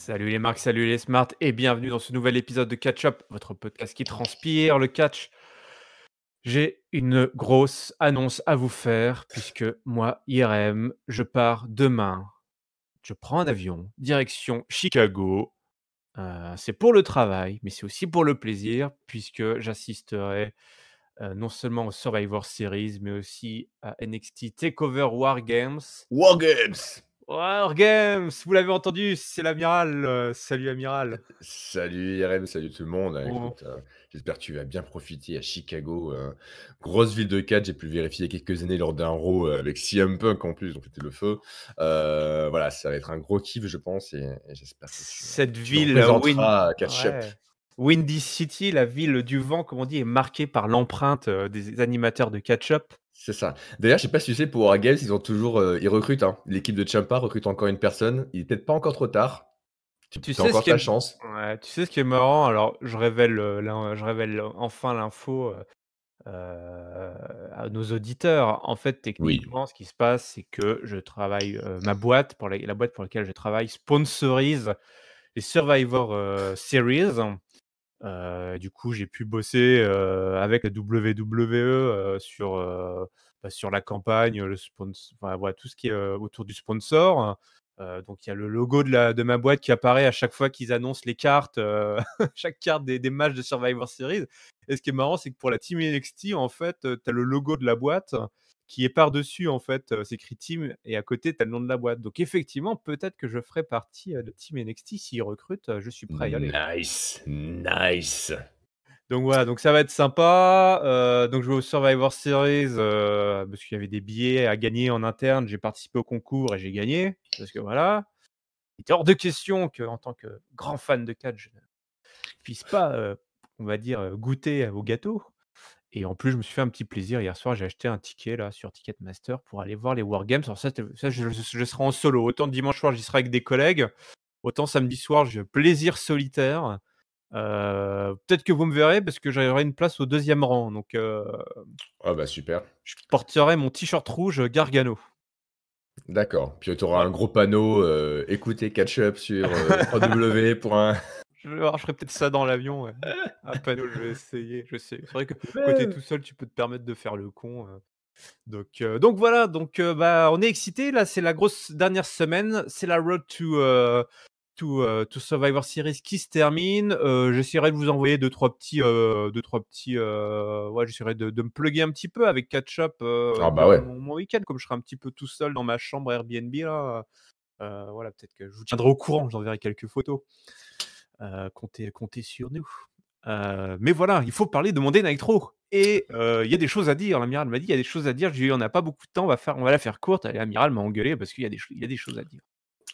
Salut les marques, salut les smarts et bienvenue dans ce nouvel épisode de Catch Up, votre podcast qui transpire le catch. J'ai une grosse annonce à vous faire puisque moi, IRM, je pars demain. Je prends un avion, direction Chicago. C'est pour le travail, mais c'est aussi pour le plaisir puisque j'assisterai non seulement au Survivor Series, mais aussi à NXT TakeOver War Games. Wargames! War Games, vous l'avez entendu, c'est l'amiral. Salut amiral. Salut IRM, salut tout le monde. Oh. Écoute, j'espère que tu vas bien profiter à Chicago, grosse ville de catch. J'ai pu le vérifier il y a quelques années lors d'un Raw, avec CM Punk en plus, donc c'était le feu. Voilà, ça va être un gros kiff, je pense, et j'espère que Cette tu me ville, représenteras à Catch Up. ouais, Windy City, la ville du vent, comme on dit, est marquée par l'empreinte, des animateurs de catch-up. C'est ça. D'ailleurs, je sais pas si tu sais, pour Wargames, ils ont toujours, ils recrutent, hein. L'équipe de Ciampa recrute encore une personne. Il est peut-être pas encore trop tard. Tu Tu as sais ce encore qui est ta chance. Ouais, tu sais ce qui est marrant? Alors je révèle enfin l'info, à nos auditeurs. En fait, Oui. techniquement, ce qui se passe, c'est que je travaille, ma boîte la boîte pour laquelle je travaille sponsorise les Survivor, Series. Du coup, j'ai pu bosser, avec la WWE, sur la campagne, le spons enfin, voilà, tout ce qui est, autour du sponsor. Donc il y a le logo de ma boîte qui apparaît à chaque fois qu'ils annoncent les cartes, chaque carte des matchs de Survivor Series. Et ce qui est marrant, c'est que pour la team NXT, en fait, tu as le logo de la boîte qui est par-dessus, en fait, c'est écrit team et à côté, tu as le nom de la boîte. Donc effectivement, peut-être que je ferai partie, de team NXT s'ils recrutent, je suis prêt à y aller. Nice, nice. Donc voilà, donc ça va être sympa. Donc je vais au Survivor Series, parce qu'il y avait des billets à gagner en interne. J'ai participé au concours et j'ai gagné, parce que voilà. Il était hors de question qu'en tant que grand fan de catch, je ne puisse pas, on va dire, goûter au gâteau. Et en plus, je me suis fait un petit plaisir hier soir, j'ai acheté un ticket là sur Ticketmaster pour aller voir les Wargames. Alors ça je serai en solo. Autant dimanche soir, j'y serai avec des collègues, autant samedi soir, j'ai plaisir solitaire. Peut-être que vous me verrez parce que j'aurai une place au 2e rang, donc Ah bah super. je porterai mon t-shirt rouge, Gargano. D'accord. Puis tu auras un Voilà. gros panneau, écoutez catch up sur, www. Je ferai peut-être ça dans l'avion, ouais. Un panneau, je vais essayer, je sais. C'est vrai que quand tu es Ouais. tout seul, tu peux te permettre de faire le con. Donc voilà, bah, on est excités là, c'est la grosse dernière semaine, c'est la road to Survivor Series qui se termine. J'essaierai de vous envoyer ouais, j'essaierai de me plugger un petit peu avec Catch Up, Ah bah durant ouais. mon week-end, comme je serai un petit peu tout seul dans ma chambre Airbnb là, voilà, peut-être que je vous tiendrai au courant, j'enverrai quelques photos. Comptez sur nous. Mais voilà, il faut parler de Monday Nitro et il y a des choses à dire. L'amiral m'a dit: «Il y a des choses à dire». Je lui ai dit: «On n'a pas beaucoup de temps, on va la faire courte». Et l'amiral m'a engueulé parce qu'il y a des choses à dire.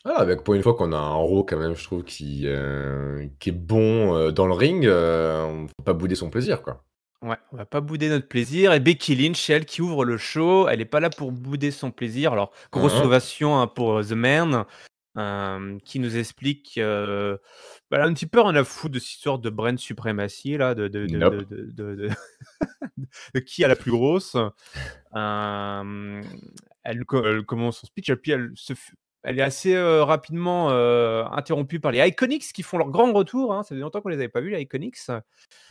Ah, avec pour une fois qu'on a un Raw quand même, je trouve qui est bon, dans le ring, on faut pas bouder son plaisir, quoi. Ouais, on va pas bouder notre plaisir et Becky Lynch, c'est elle qui ouvre le show. Elle est pas là pour bouder son plaisir. Alors, Mmh grosse mh. ovation, hein, pour, The Man, qui nous explique, bah, elle a un petit peu rien à foutre de cette histoire de brand supremacy là, Nope. de qui a la plus grosse. Hem, elle commence son speech et puis elle est assez, rapidement, interrompue par les Iconics qui font leur grand retour, hein. Ça faisait longtemps qu'on les avait pas vus les Iconics.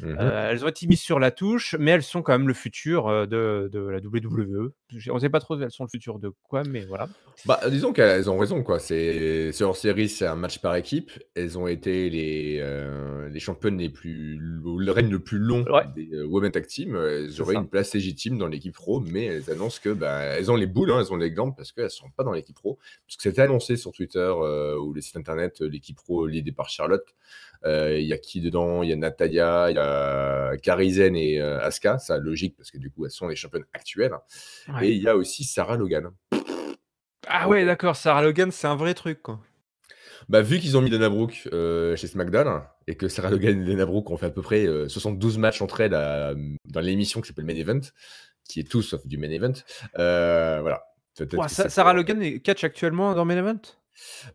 Mmh mh. Elles ont été mises sur la touche, mais elles sont quand même le futur, de la WWE. On sait pas trop elles sont le futur de quoi, mais voilà. Bah, disons qu'elles ont raison, quoi. C'est hors série, c'est un match par équipe. Elles ont été les championnes le règne le plus long Ouais, des, Women Tag Team. Elles c'est auraient ça. une place légitime dans l'équipe pro, mais elles annoncent que, bah, elles ont les boules, hein, elles ont les glandes parce qu'elles sont pas dans l'équipe pro. Puisque c'était annoncé sur Twitter, ou les sites internet, l'équipe pro l'idée par Charlotte. Il y a qui dedans? Il y a Natalya, il y a Kairi Sane et Asuka. Ça, logique parce que du coup, elles sont les championnes actuelles. Et Ouais. il y a aussi Sarah Logan. Ah ouais, d'accord, Sarah Logan, c'est un vrai truc, quoi. Bah, vu qu'ils ont mis Dana Brooke, chez SmackDown et que Sarah Logan et Dana Brooke ont fait à peu près, 72 matchs entre elles dans l'émission qui s'appelle Main Event, qui est tout sauf du Main Event, voilà. Peut-être Ouah, que ça peut Sarah Logan est catch actuellement dans Main Event?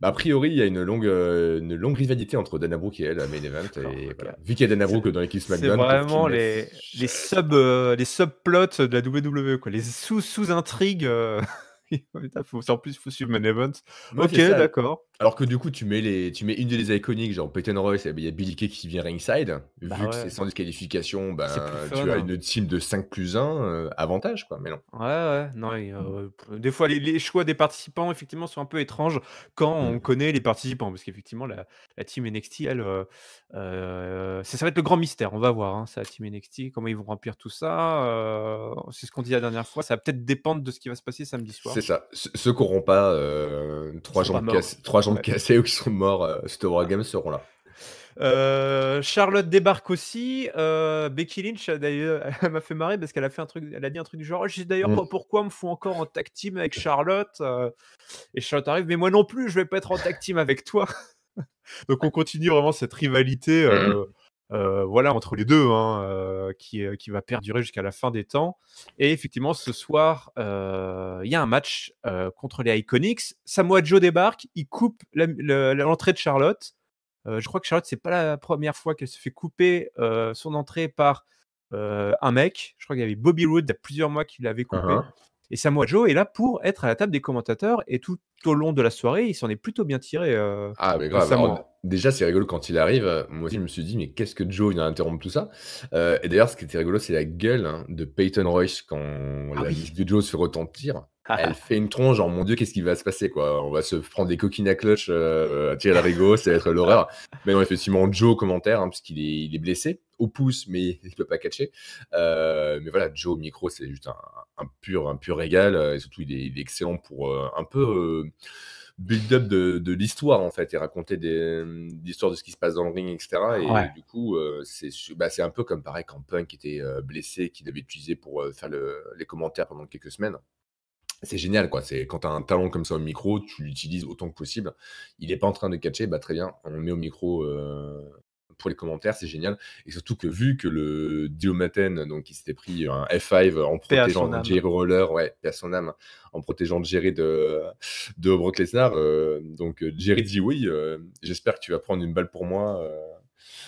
bah, a priori, il y a une longue rivalité entre Dana Brooke et elle à Main Event D'accord, et OK. voilà. Vu qu'il y a Dana C'est Brooke dans l'équipe c'est SmackDown, peut-être qu'ils vraiment mettent les subplots de la WWE, quoi, les sous-intrigues, putain, faut en plus, faut suivre Main Event. ouais, OK, c'est ça. d'accord. Alors que du coup, tu mets une des iconiques, genre Peyton Royce, et ben, il y a Billy Kay qui vient ringside. Bah Vu que c'est ouais, sans disqualification, c'est plus ben, tu as fun. une team de 5+1, avantage quoi, mais non. Ouais, ouais, non et p des fois les choix des participants effectivement sont un peu étranges quand on Mmh. connaît les participants. Parce qu'effectivement la team NXT elle, ça va être le grand mystère. On va voir, hein, ça la team NXT, comment ils vont remplir tout ça, c'est ce qu'on dit la dernière fois, ça va peut-être dépendre de ce qui va se passer samedi C'est soir. ça. Ceux qui auront pas, Ils seront pas morts. 3 jambes Ouais. cassées ou qui sont morts, suite au War Games seront là. Charlotte débarque aussi, Becky Lynch, d'ailleurs, elle m'a fait marrer parce qu'elle a fait un truc elle a dit un truc du genre: «Oh, je sais d'ailleurs pas Mmh. pourquoi on me fout encore en tag team avec Charlotte», et Charlotte arrive: «Mais moi non plus, je vais pas être en tag team avec toi». Donc on continue vraiment cette rivalité, Mmh mh. voilà, entre les 2, hein, qui va perdurer jusqu'à la fin des temps et effectivement ce soir, il y a un match, contre les Iconics. Samoa Joe débarque, il coupe l'entrée de Charlotte. Je crois que Charlotte, c'est pas la première fois qu'elle se fait couper, son entrée par, un mec. Je crois qu'il y avait Bobby Roode, il y a plusieurs mois qu'il l'avait Hein, coupé hein. et Samoa Joe est là pour être à la table des commentateurs et tout au long de la soirée, il s'en est plutôt bien tiré, Ah mais grave, alors Samoa. déjà c'est rigolo quand il arrive, moi aussi je me suis dit: «Mais qu'est-ce que Joe vient interrompre tout ça?» Et d'ailleurs ce qui était rigolo, c'est la gueule, hein, de Peyton Royce quand Ah la oui! musique de Joe se fait retentir. Elle fait une tronche genre: «Mon Dieu, qu'est-ce qui va se passer, quoi? On va se prendre des coquines à clutch, à tirer larigot, ça va être l'horreur». Mais non, effectivement, Joe commentaire, hein, puisqu'il est blessé au pouce, mais il peut pas catcher. Mais voilà, Joe au micro, c'est juste un pur régal, et surtout il est excellent pour, un peu, build-up de l'histoire, en fait, et raconter l'histoire de ce qui se passe dans le ring, et cetera. Et Ouais. du coup, c'est un peu comme pareil quand Punk était, blessé, qu'il avait utilisé pour, faire les commentaires pendant quelques semaines. C'est génial, quoi. C'est quand tu as un talent comme ça au micro, tu l'utilises autant que possible. Il est pas en train de catcher, bah, très bien, on le met au micro, pour les commentaires, c'est génial. Et surtout que vu que le Dio Maten, donc il s'était pris un F5 en Paix à son protégeant âme. Jerry Roller, ouais, paix à son âme, en protégeant Jerry de Brock Lesnar, donc Jerry dit: «Oui, j'espère que tu vas prendre une balle pour moi,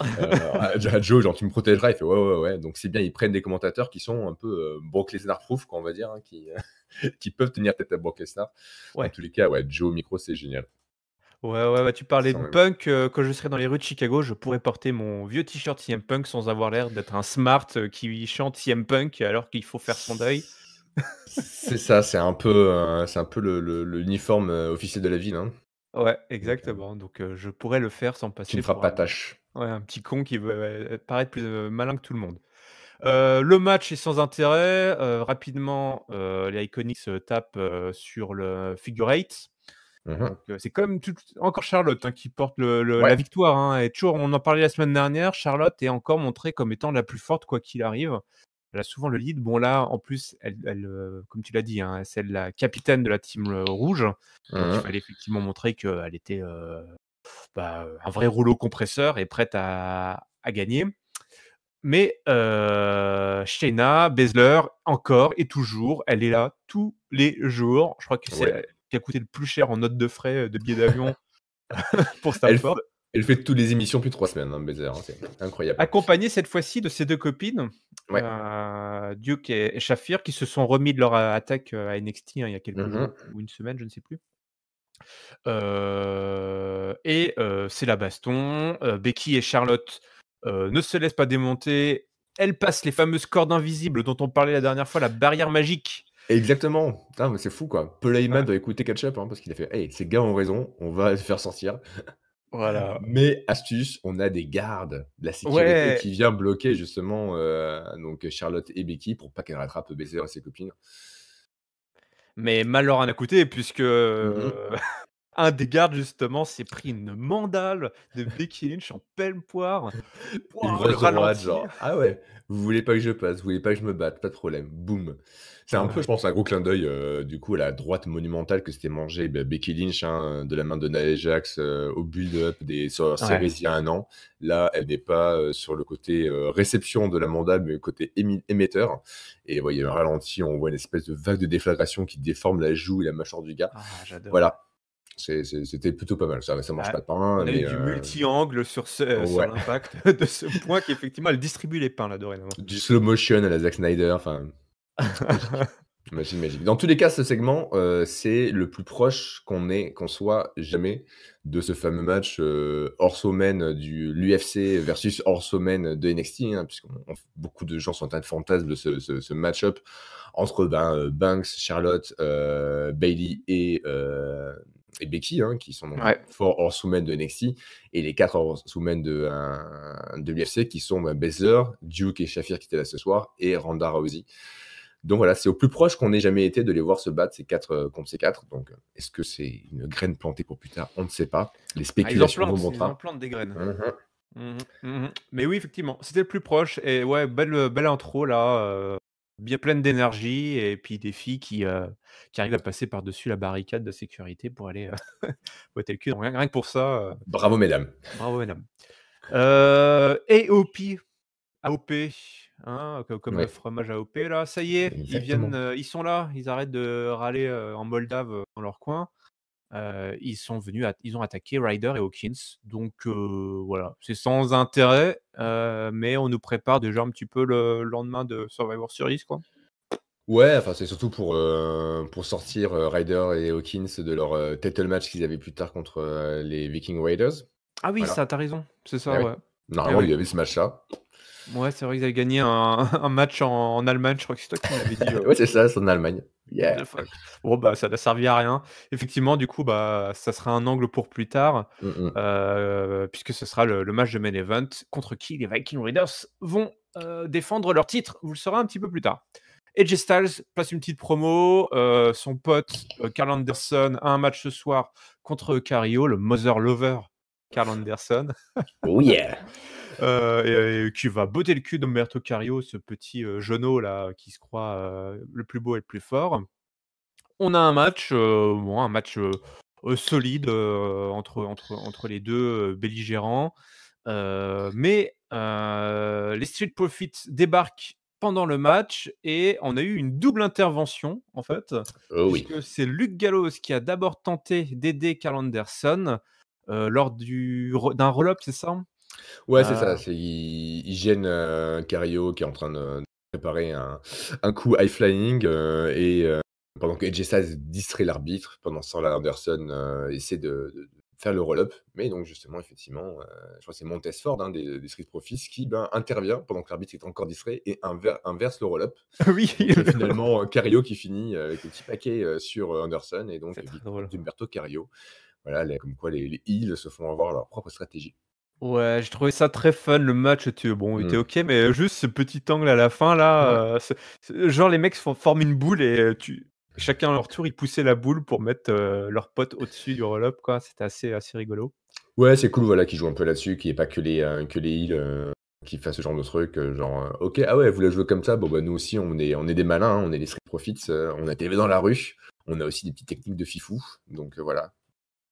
à Joe, genre tu me protégeras». Il fait: «Ouais, ouais, ouais». Donc c'est bien, ils prennent des commentateurs qui sont un peu, Brock Lesnar proof, quoi, on va dire, hein, qui qui peuvent tenir tête à Brock Lesnar. En Ouais. tous les cas, ouais, Joe au micro, c'est génial. Ouais, ouais, bah, tu parlais Sans de même Punk, quand je serai dans les rues de Chicago, je pourrais porter mon vieux t-shirt CM Punk sans avoir l'air d'être un smart, qui chante CM Punk alors qu'il faut faire son deuil. c'est ça, c'est un peu l'uniforme, officiel de la ville, hein. Ouais, Donc exactement, donc je pourrais le faire sans qui ne passer fera pour pas un tâche. ouais, un petit con qui veut, paraître plus, malin que tout le monde. Le match est sans intérêt, rapidement, les Iconics se tapent, sur le figure eight. Mmh mh. Donc c'est comme tout encore Charlotte, hein, qui porte la Ouais, victoire, hein, et toujours on en parlait la semaine dernière, Charlotte est encore montrée comme étant la plus forte quoi qu'il arrive. Elle a souvent le lead. Bon là, en plus, elle, comme tu l'as dit, hein, c'est la capitaine de la team, rouge, donc il mmh fallait effectivement montrer qu'elle était, un vrai rouleau compresseur et prête à gagner. Mais Shayna Baszler, encore et toujours, elle est là tous les jours. Je crois que c'est ouais. elle qui a coûté le plus cher en notes de frais, de billets d'avion pour Elle f Stamford. elle fait toutes les émissions depuis 3 semaines, hein, Baszler, hein, c'est incroyable. Accompagnée cette fois-ci de ses 2 copines, Ouais. Duke et Shafir, qui se sont remis de leur attaque, à NXT, hein, il y a quelques Mmh jours mh. ou une semaine, je ne sais plus. Et c'est la baston, Becky et Charlotte, ne se laissent pas démonter. Elles passent les fameuses cordes invisibles dont on parlait la dernière fois, la barrière magique. Exactement. Putain, mais c'est fou, quoi. Paul Heyman Ouais, doit écouter Catch Up, hein, parce qu'il a fait: «Hey, ces gars ont raison, on va les faire sortir». voilà. Mais astuce, on a des gardes de la sécurité Ouais, qui vient bloquer justement, donc Charlotte et Becky pour pas qu'elles rattrapent Baszler et ses copines. mais mal leur en a coûté puisque, Mmh mh. un des gardes justement s'est pris une mandale de Becky Lynch en pleine poire. Une Pouah, le grosse droite, ralenti. genre: «Ah ouais, vous voulez pas que je passe, vous voulez pas que je me batte, pas de problème». Boum. C'est un peu, Ouais, je pense, un gros clin d'œil, du coup, à la droite monumentale que s'était mangée, Becky Lynch, hein, de la main de Nia Jax, au build-up des sur ouais. Series il y a 1 an. Là, elle n'est pas, sur le côté, réception de la mandale, mais côté émetteur. Et ouais, il y a un ralenti, on voit une espèce de vague de déflagration qui déforme la joue et la mâchoire du gars. Ah, j'adore. Voilà, c'était plutôt pas mal. Ça mange Ah, pas de pain, on a eu mais du multi-angle sur ouais. l'impact de ce point qu'effectivement elle distribue les pains là dorénavant. Du slow motion à la Zack Snyder, enfin, magique. J'imagine. Dans tous les cas, ce segment, c'est le plus proche qu'on soit jamais de ce fameux match, hors semaine du l'UFC versus hors semaine de NXT, hein, puisqu'on on beaucoup de gens sont un fantasme de ce match-up entre, Banks, Charlotte, Bayley et Becky, hein, qui sont donc Ouais. forts hors semaine de NXT et les 4 hors semaine de l'UFC qui sont, Baszler, Duke et Shafir qui étaient là ce soir et Ronda Rousey. Donc voilà, c'est au plus proche qu'on ait jamais été de les voir se battre ces 4 contre ces 4. Donc, est-ce que c'est une graine plantée pour plus tard? On ne sait pas. Les Ah, ils en spéculations vont plantent, bon ils en train. plantent des graines. Mmh. Mais oui, effectivement, c'était le plus proche et ouais, belle intro là, bien pleine d'énergie et puis des filles qui arrivent à passer par-dessus la barricade de sécurité pour aller, botter le cul. Donc rien que pour ça, Bravo mesdames. bravo mesdames. AOP, AOP, hein, comme le Ouais, fromage AOP là, ça y est, ils viennent, exactement. ils sont là, ils arrêtent de râler, en Moldave, dans leur coin. Ils ont attaqué Ryder et Hawkins, donc voilà, c'est sans intérêt, mais on nous prépare déjà un petit peu le lendemain de Survivor Series, quoi. Ouais, enfin, c'est surtout pour sortir, Ryder et Hawkins de leur, title match qu'ils avaient plus tard contre, les Viking Raiders. Ah oui, Voilà. ça, tu raison, c'est Eh ça, oui. ouais. Eh Normalement, il oui. y avait ce match-là. Ouais, c'est vrai qu'ils avaient gagné un un match en Allemagne, je crois que c'est toi qui me l'avais dit, Ouais, c'est ça, c'est en Allemagne. what the Yeah. fuck. Bon, bah, ça n'a servi à rien. Effectivement, du coup, bah, ça sera un angle pour plus tard, Mmh mh. puisque ce sera le match de main event contre qui les Viking Raiders vont, défendre leur titre. Vous le saurez un petit peu plus tard. AJ Styles place une petite promo, son pote, Karl Anderson a un match ce soir contre Cario, le Mother Lover Karl Anderson, Oh yeah! et qui va botter le cul d'Umberto Carrillo, ce petit, jeuneau là, qui se croit, le plus beau et le plus fort. On a un match, bon, un match, solide, entre les 2 belligérants, mais les Street Profits débarquent pendant le match et on a eu une double intervention, en fait, Oh oui. puisque c'est Luke Gallows qui a d'abord tenté d'aider Karl Anderson, lors d'un roll-up, c'est ça? Ouais, c'est ça, Heu, c'est ils gênent, Cario qui est en train de préparer un coup high flying, pendant que AJ Styles distrait l'arbitre, pendant ce temps-là, Anderson, essaie de faire le roll-up. Mais donc justement, effectivement, je crois que c'est Montez-Ford, hein, des Street Profits qui, intervient pendant que l'arbitre est encore distrait et inverse le roll-up. oui, Donc finalement, Cario qui finit, avec le petit paquet, sur, Anderson et donc c'est très victoire drôle. d'Humberto Cario. Voilà, les comme quoi les heels se font avoir leur propre stratégie. Ouais, j'ai trouvé ça très fun, le match était Mmh. OK, mais juste ce petit angle à la fin Ouais. là, c'est genre les mecs forment une boule et chacun à leur tour, ils poussaient la boule pour mettre, leur pote au-dessus du roll-up quoi, c'était assez rigolo. Ouais, c'est cool, voilà, qu'ils jouent un peu là-dessus, qu'il y ait pas que les heals, qui fassent ce genre de truc, genre, «OK, ah ouais, vous la jouez comme ça, bon, bah, nous aussi on est des malins, hein, on est les street profits, on a été élevés dans la rue, on a aussi des petites techniques de fifou, donc voilà,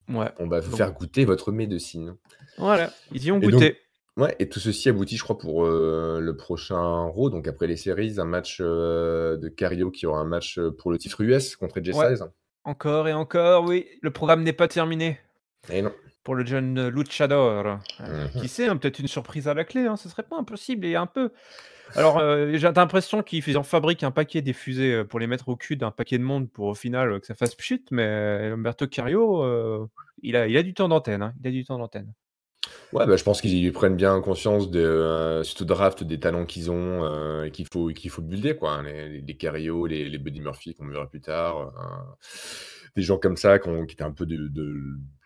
Ouais, on va vous donc faire goûter votre médecine». voilà, ils y ont Et donc goûté. ouais et tout ceci aboutit, je crois, pour, le prochain Raw, donc après les séries, un match, de Cario qui aura un match, pour le titre US contre AJ Ouais, Styles. encore et encore, oui, le programme n'est pas terminé Et non. pour le jeune luchador. Qui Mmh. sait, hein, peut-être une surprise à la clé, hein, ce serait pas impossible et un peu. Alors, j'ai l'impression qu'ils en fabriquent un paquet des fusées, pour les mettre au cul d'un paquet de monde pour au final, que ça fasse pchut, mais Umberto Carrillo, il a du temps d'antenne, hein, il a du temps d'antenne. Ouais, bah, je pense qu'ils prennent bien conscience de, suite au draft des talents qu'ils ont, et qu'il faut builder quoi, hein. Les Cario, les Buddy Murphy qu'on verra plus tard, des gens comme ça qui étaient un peu de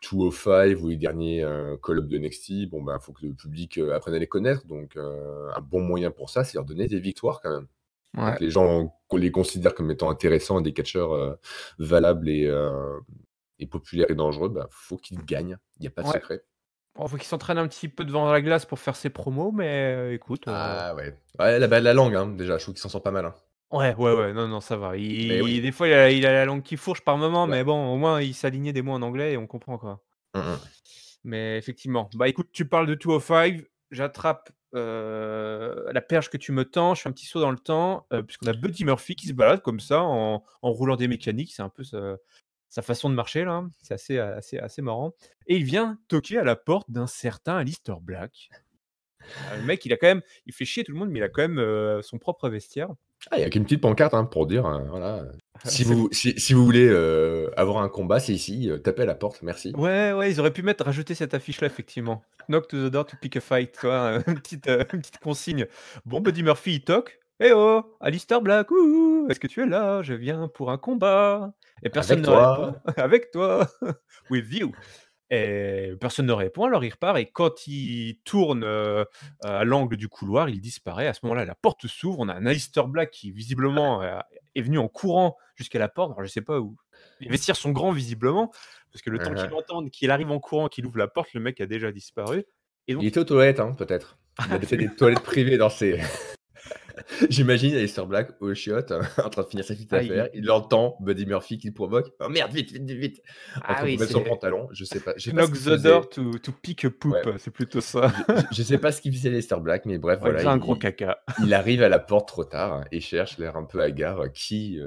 205 ou les derniers, call-up de NXT. Bon, bah, faut que le public, apprenne à les connaître donc un bon moyen pour ça, c'est leur donner des victoires quand même. Pour Ouais, que les gens qu'on les considère comme étant intéressants et des catcheurs, valables et populaires et dangereux, bah, faut qu'ils gagnent. Il y a pas de ouais. secret. Bon, faut qu'il s'entraîne un petit peu devant la glace pour faire ses promos, mais écoute, Ah ouais. Ouais, la langue, hein, déjà, je trouve qu'il s'en sort pas mal, hein. ouais, ouais, ouais, non, non, ça va. Mais oui. Des fois, il a la langue qui fourche par moment, Ouais. mais bon, au moins, il s'alignait des mots en anglais et on comprend, quoi. Mmh mh. Mais effectivement, bah, écoute, tu parles de 205, j'attrape, la perche que tu me tends, je fais un petit saut dans le temps, puisqu'on a Buddy Murphy qui se balade comme ça en roulant des mécaniques, c'est un peu sa façon de marcher là, hein. C'est assez marrant et il vient toquer à la porte d'un certain Aleister Black. Le mec, il fait chier tout le monde, mais il a quand même, son propre vestiaire. Ah, il y a qu'une petite pancarte, hein, pour dire, voilà, si vous voulez, avoir un combat, c'est ici, tapez à la porte, merci. Ouais, ouais, ils auraient pu rajouter cette affiche-là, effectivement. Knock to the door to pick a fight, tu vois? Une petite consigne. Bon, Buddy Murphy, il toque. «Eh oh! Alistair Black, ouhou! Est-ce que tu es là? Je viens pour un combat» et personne Avec ne toi, répond. «Avec toi, with you» et personne ne répond, alors il repart et quand il tourne, à l'angle du couloir, il disparaît. À ce moment-là, la porte s'ouvre, on a un Alistair Black qui visiblement, est venu en courant jusqu'à la porte. Alors je sais pas où les vestiaires sont grands visiblement, parce que le temps qu'il hein. entende qu'il arrive en courant, qu'il ouvre la porte, le mec a déjà disparu et Il donc était aux toilettes, hein, peut-être. Il a fait des toilettes privées dans ses j'imagine Aleister Black aux chiottes, en train de finir sa petite ah affaire. Il entend Buddy Murphy qui le provoque. «Oh merde, vite, vite, vite, vite!» En train de oui, remettre son c'est pantalon. Je sais pas ce knock qu'il the door faisait. to pick a poop, Ouais, c'est plutôt ça. je sais pas ce qu'il faisait Aleister Black, mais bref, Ouais, il voilà, faisait un gros caca. il arrive à la porte trop tard, hein, et cherche, l'air un peu hagard, qui,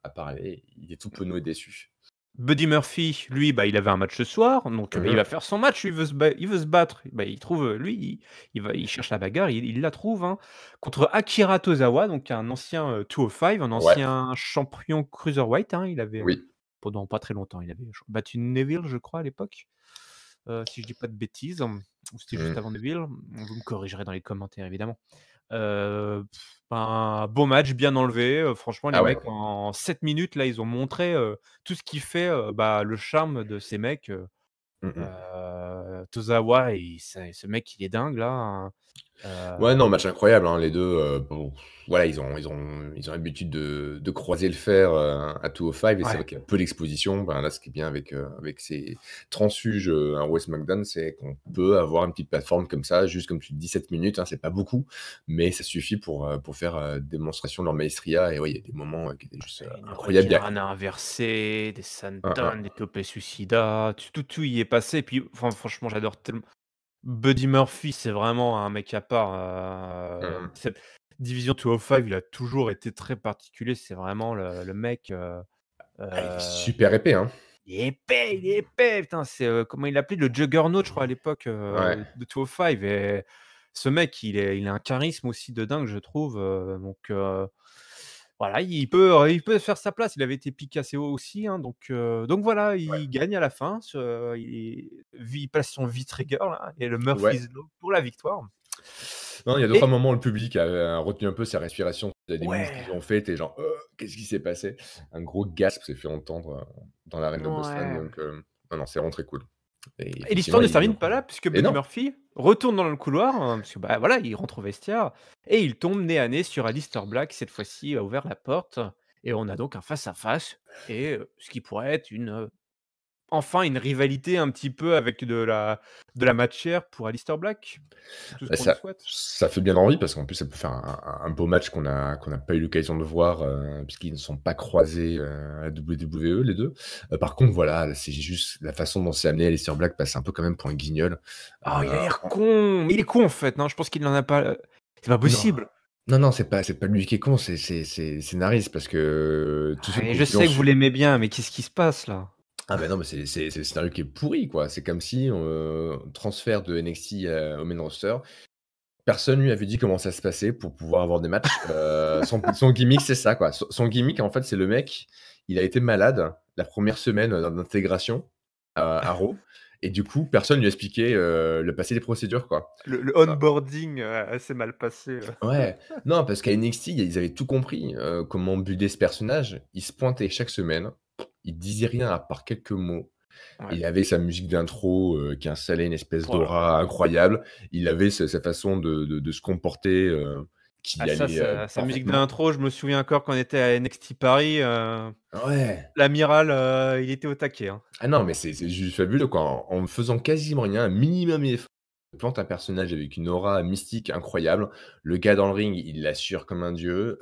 a parlé. Il est tout penaud et déçu. Buddy Murphy, lui, bah, il avait un match ce soir, donc Mmh il mh. va faire son match, il veut se battre. Bah, il trouve, lui, il cherche la bagarre, il la trouve, hein, contre Akira Tozawa, donc un ancien, 205, un Ouais, ancien champion cruiserweight, hein. Il avait, oui. pendant pas très longtemps, il avait battu Neville, je crois, à l'époque, si je dis pas de bêtises, ou c'était juste Mmh. avant Neville. Vous me corrigerez dans les commentaires, évidemment. Heu, un beau match, bien enlevé, franchement les Ah ouais. mecs en 7 minutes là, ils ont montré, tout ce qui fait, bah, le charme de ces mecs, Mmh mh. Tozawa ce mec il est dingue là, hein, Ouais, non, heu, match incroyable, hein, les 2. Bon, voilà, ils ont l'habitude de croiser le fer, à 205, et c'est ouais, vrai qu'il y a peu d'exposition. Ben, là, ce qui est bien avec ces transfuges, un Raw et SmackDown, c'est qu'on peut avoir une petite plateforme comme ça, juste comme tu dis, 7 minutes, hein, c'est pas beaucoup, mais ça suffit pour faire, démonstration de leur maestria, et oui, il y a des moments, qui étaient juste, une incroyables. Il y a hurricanrana inversée, des un sentons, des topes suicidas, tout y est passé, puis franchement j'adore tellement Buddy Murphy, c'est vraiment un mec à part, mmh mh. cette division 205, il a toujours été très particulier. C'est vraiment le mec, Ah, il est heu, super épais, hein. il est épais, putain, c'est, comment il l'appelait? Le Juggernaut, je crois, à l'époque, Ouais. de 205 et ce mec, il a un charisme aussi de dingue, je trouve, donc voilà, il peut faire sa place. Il avait été piqué assez haut aussi, hein, donc voilà, il gagne à la fin, il passe son V-trigger là et le Ouais. Murphy's Law pour la victoire Non, il y a 2-3 et moments où le public a retenu un peu sa respiration. Il y a des moves ouais, qu'ils ont fait, tu es genre: qu'est-ce qui s'est passé?» Un gros gasp s'est fait entendre, dans l'arène de Boston, ouais. donc non, non, c'est vraiment très cool, et Et effectivement, l'histoire ne se ils termine ont pas là puisque et Buddy non! Murphy retourne dans le couloir, parce que, bah, voilà, il rentre au vestiaire et il tombe nez à nez sur Aleister Black. Cette fois-ci, il a ouvert la porte et on a donc un face à face et ce qui pourrait être enfin une rivalité un petit peu avec de la matière pour Aleister Black. C'est tout ce Bah, qu'on lui ça souhaite. ça fait bien envie, parce qu'en plus, ça peut faire un beau match qu'on n'a pas eu l'occasion de voir, puisqu'ils ne sont pas croisés, à la WWE, les 2. Par contre, voilà, c'est juste la façon dont c'est amené. Aleister Black passe un peu quand même pour un guignol. Oh, il a l'air En con! Mais il est con en fait, non? Je pense qu'il en a pas, c'est pas non, possible. non, non, c'est pas lui qui est con, c'est le scénariste, parce que tous ceux Ah qui et ont je qui l'ont sais que vous su. l'aimez bien, mais qu'est-ce qui se passe là? Ah bah non, mais c'est le scénario qui est pourri, quoi. C'est comme si, transfert de NXT, au main roster, personne lui avait dit comment ça se passait pour pouvoir avoir des matchs. Son gimmick, c'est ça, quoi. Son gimmick, en fait, c'est le mec, il a été malade la première semaine, d'intégration à Raw, et du coup, personne lui a expliqué, le passé des procédures, quoi. Le onboarding, assez mal passé, Ouais, non, parce qu'à NXT, ils avaient tout compris, comment builder ce personnage. Il se pointait chaque semaine, il disait rien à part quelques mots. Ouais. Il avait sa musique d'intro, qui installait une espèce Oh là là. d'aura incroyable. Il avait sa façon de se comporter, Ah qui ça, allait, sa musique parfaitement. d'intro, je me souviens encore quand on était à NXT Paris, Ouais. l'amiral, il était au taquet, hein. Ah non, mais c'est juste fabuleux, quoi. En faisant quasiment rien, un minimum d'effort, il plante un personnage avec une aura mystique incroyable. Le gars dans le ring, il l'assure comme un dieu.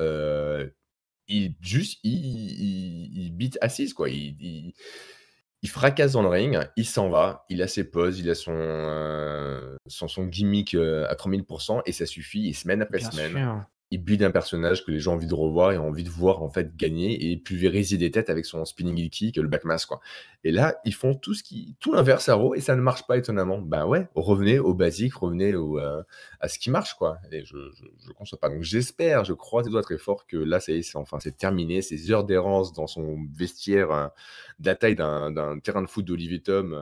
Il beat assise, quoi. Il fracasse dans le ring, il s'en va, il a ses pauses, il a son gimmick, à 3000 et ça suffit, et semaine après Bien semaine, sûr. il build un personnage que les gens ont envie de revoir et ont envie de voir en fait gagner et pulvériser des têtes avec son spinning heel kick, le back mass quoi. Et là, ils font tout l'inverse à Raw et ça ne marche pas étonnamment. Ben ouais, revenez au basique, revenez à ce qui marche quoi. Et je conçois pas. Donc j'espère, je croise les doigts très fort que là, ça y est, c'est terminé. Ces heures d'errance dans son vestiaire de la taille d'un terrain de foot d'Olivier Tom,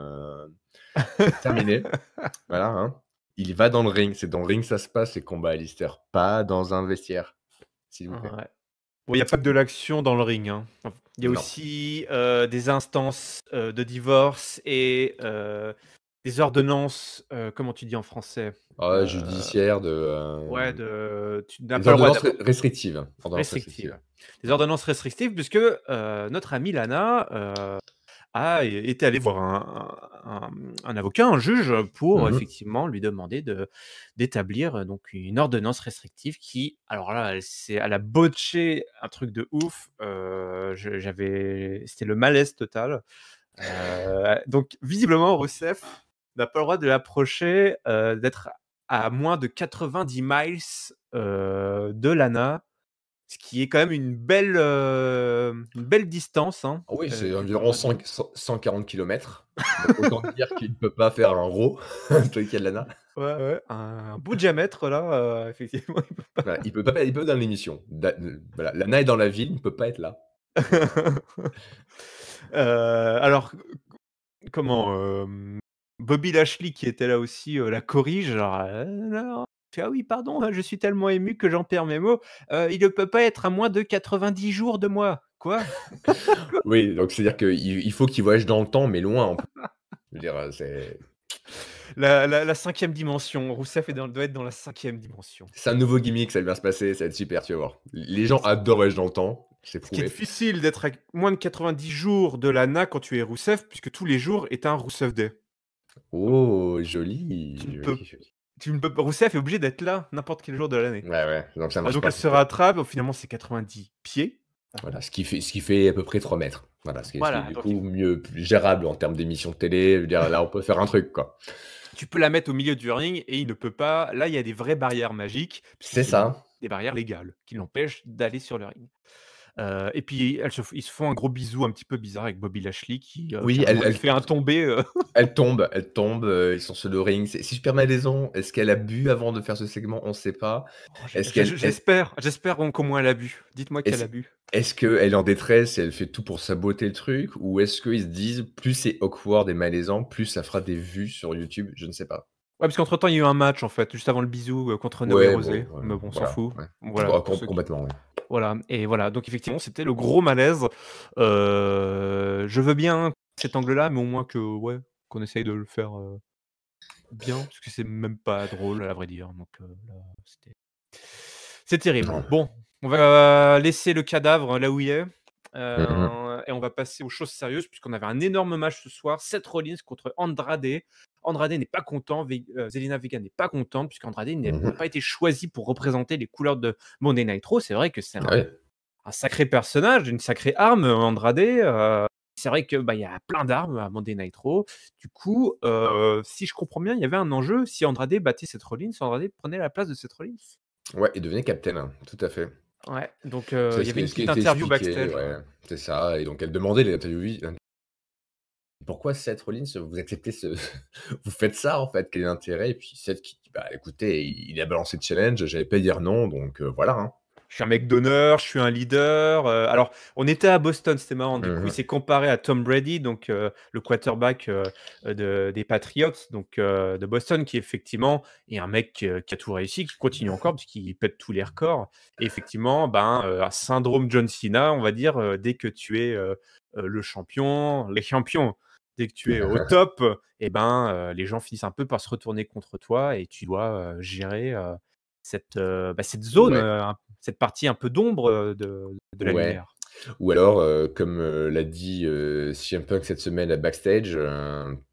c'est terminé. Voilà, hein. Il va dans le ring, c'est dans le ring ça se passe, les combats Alistair, pas dans un vestiaire, s'il vous plaît. Ouais. Bon, il y a pas que de l'action dans le ring, hein. Il y a Non. aussi, des instances, de divorce et des ordonnances, comment tu dis en français? Judiciaire Ouais, tu n'as des pas le droit ordonnances d'avoir restrictives. Ordonnances restrictives. restrictives. Des Voilà. ordonnances restrictives puisque, notre amie Lana, était allée voir un avocat, un juge, pour Mmh. effectivement lui demander d'établir, donc une ordonnance restrictive qui alors là, elle a botché un truc de ouf, c'était le malaise total. Donc visiblement Rousseff n'a pas le droit de l'approcher, d'être à moins de 90 miles, de Lana, ce qui est quand même une belle distance, hein, Ah oui, c'est environ 90. 140 kilomètres. Donc autant dire qu'il ne peut pas faire un Raw, tel quel Lana. Ouais, ouais, un beau diamètre là, effectivement, il peut pas. Voilà, il peut dans l'émission. Voilà, Lana est dans la ville, il ne peut pas être là. Alors, comment, Bobby Lashley qui était là aussi, la corrige, alors, non, fait: «Ah oui, pardon, je suis tellement ému que j'en perds mes mots. Il ne peut pas être à moins de 90 jours de moi». Quoi? Oui, donc c'est-à-dire qu'il faut qu'il voyage dans le temps, mais loin en plus. Je veux dire, La 5e dimension, Rousseff doit être dans la 5e dimension. c'est un nouveau gimmick, ça va bien se passer, ça va être super, tu vas voir. Les gens adorent voyager dans le temps, c'est Ce qui est prouvé. difficile d'être à moins de 90 jours de l'ANA quand tu es Rousseff, puisque tous les jours est un Rousseff Day. Oh, joli, Tu ne joli, peux joli. Rousseff est obligé d'être là n'importe quel jour de l'année. Ouais, ouais, donc ça marche Donc pas. elle se rattrape, finalement c'est 90 pieds. Voilà, ce qui fait à peu près 3 mètres. Voilà, ce qui est Voilà, du donc coup mieux, plus gérable en termes d'émissions de télé. Je veux dire, là, on peut faire un truc, quoi. tu peux la mettre au milieu du ring et il ne peut pas là, il y a des vraies barrières magiques, puisque C'est c'est ça. des barrières légales qui l'empêchent d'aller sur le ring. Et puis ils se font un gros bisou un petit peu bizarre avec Bobby Lashley qui, Oui, carrément lui fait un tombé, elle tombe, ils sont sur le ring. C'est super malaisant. Est-ce qu'elle a bu avant de faire ce segment? On ne sait pas. Oh, Est-ce qu'elle est j'espère qu'au moins elle a bu. Dites-moi qu'elle est-ce a bu. est-ce qu'elle est en détresse et elle fait tout pour saboter le truc? Ou est-ce qu'ils se disent: «Plus c'est awkward et malaisant, plus ça fera des vues sur YouTube»? Je ne sais pas. Ouais, parce qu'entre temps, il y a eu un match en fait, juste avant le bisou, contre Noé Ouais, Rosé, bon, mais bon, on s'en voilà, fout. ouais. Voilà, pour ceux qui Complètement, ouais. voilà et voilà, donc effectivement, c'était le gros malaise. Je veux bien cet angle-là, mais au moins que ouais, qu'on essaye de le faire, bien, parce que c'est même pas drôle à vrai dire, donc là, c'est terrible. Non. Bon, on va laisser le cadavre là où il est, Mmh mh. et on va passer aux choses sérieuses puisqu'on avait un énorme match ce soir, Seth Rollins contre Andrade. Andrade n'est pas content, Zelina Vega n'est pas contente puisqu'Andrade Mmh n'a mh. pas été choisi pour représenter les couleurs de Monday Night Raw. C'est vrai que c'est Ah ouais. un sacré personnage, une sacrée arme, Andrade, c'est vrai que, bah, il y a plein d'armes à Monday Night Raw. Du coup, si je comprends bien, il y avait un enjeu. Si Andrade battait Seth Rollins, Andrade prenait la place de Seth Rollins? Ouais, il devenait captain, hein, tout à fait. Ouais, donc C'est il y avait une ce qui petite était interview expliqué, backstage. ouais, c'est ça et donc elle demandait les interviewées, pourquoi Seth Rollins, vous acceptez ce vous faites ça en fait, quel est l'intérêt? Et puis Seth qui dit: «Bah écoutez, il a balancé le challenge, j'allais pas dire non donc voilà, hein». Je suis un mec d'honneur, je suis un leader. Alors, on était à Boston, c'était marrant. Du coup, Mmh il mh. s'est comparé à Tom Brady, donc le quarterback des Patriots, donc de Boston, qui effectivement est un mec qui a tout réussi, qui continue encore, puisqu'il pète tous les records. Et effectivement, ben, un syndrome John Cena, on va dire, dès que tu es le champion, les champions, dès que tu es au top, et ben, les gens finissent un peu par se retourner contre toi et tu dois gérer cette zone, Ouais, cette partie un peu d'ombre, de la ouais. lumière. Ou alors, comme, l'a dit, CM Punk cette semaine à Backstage,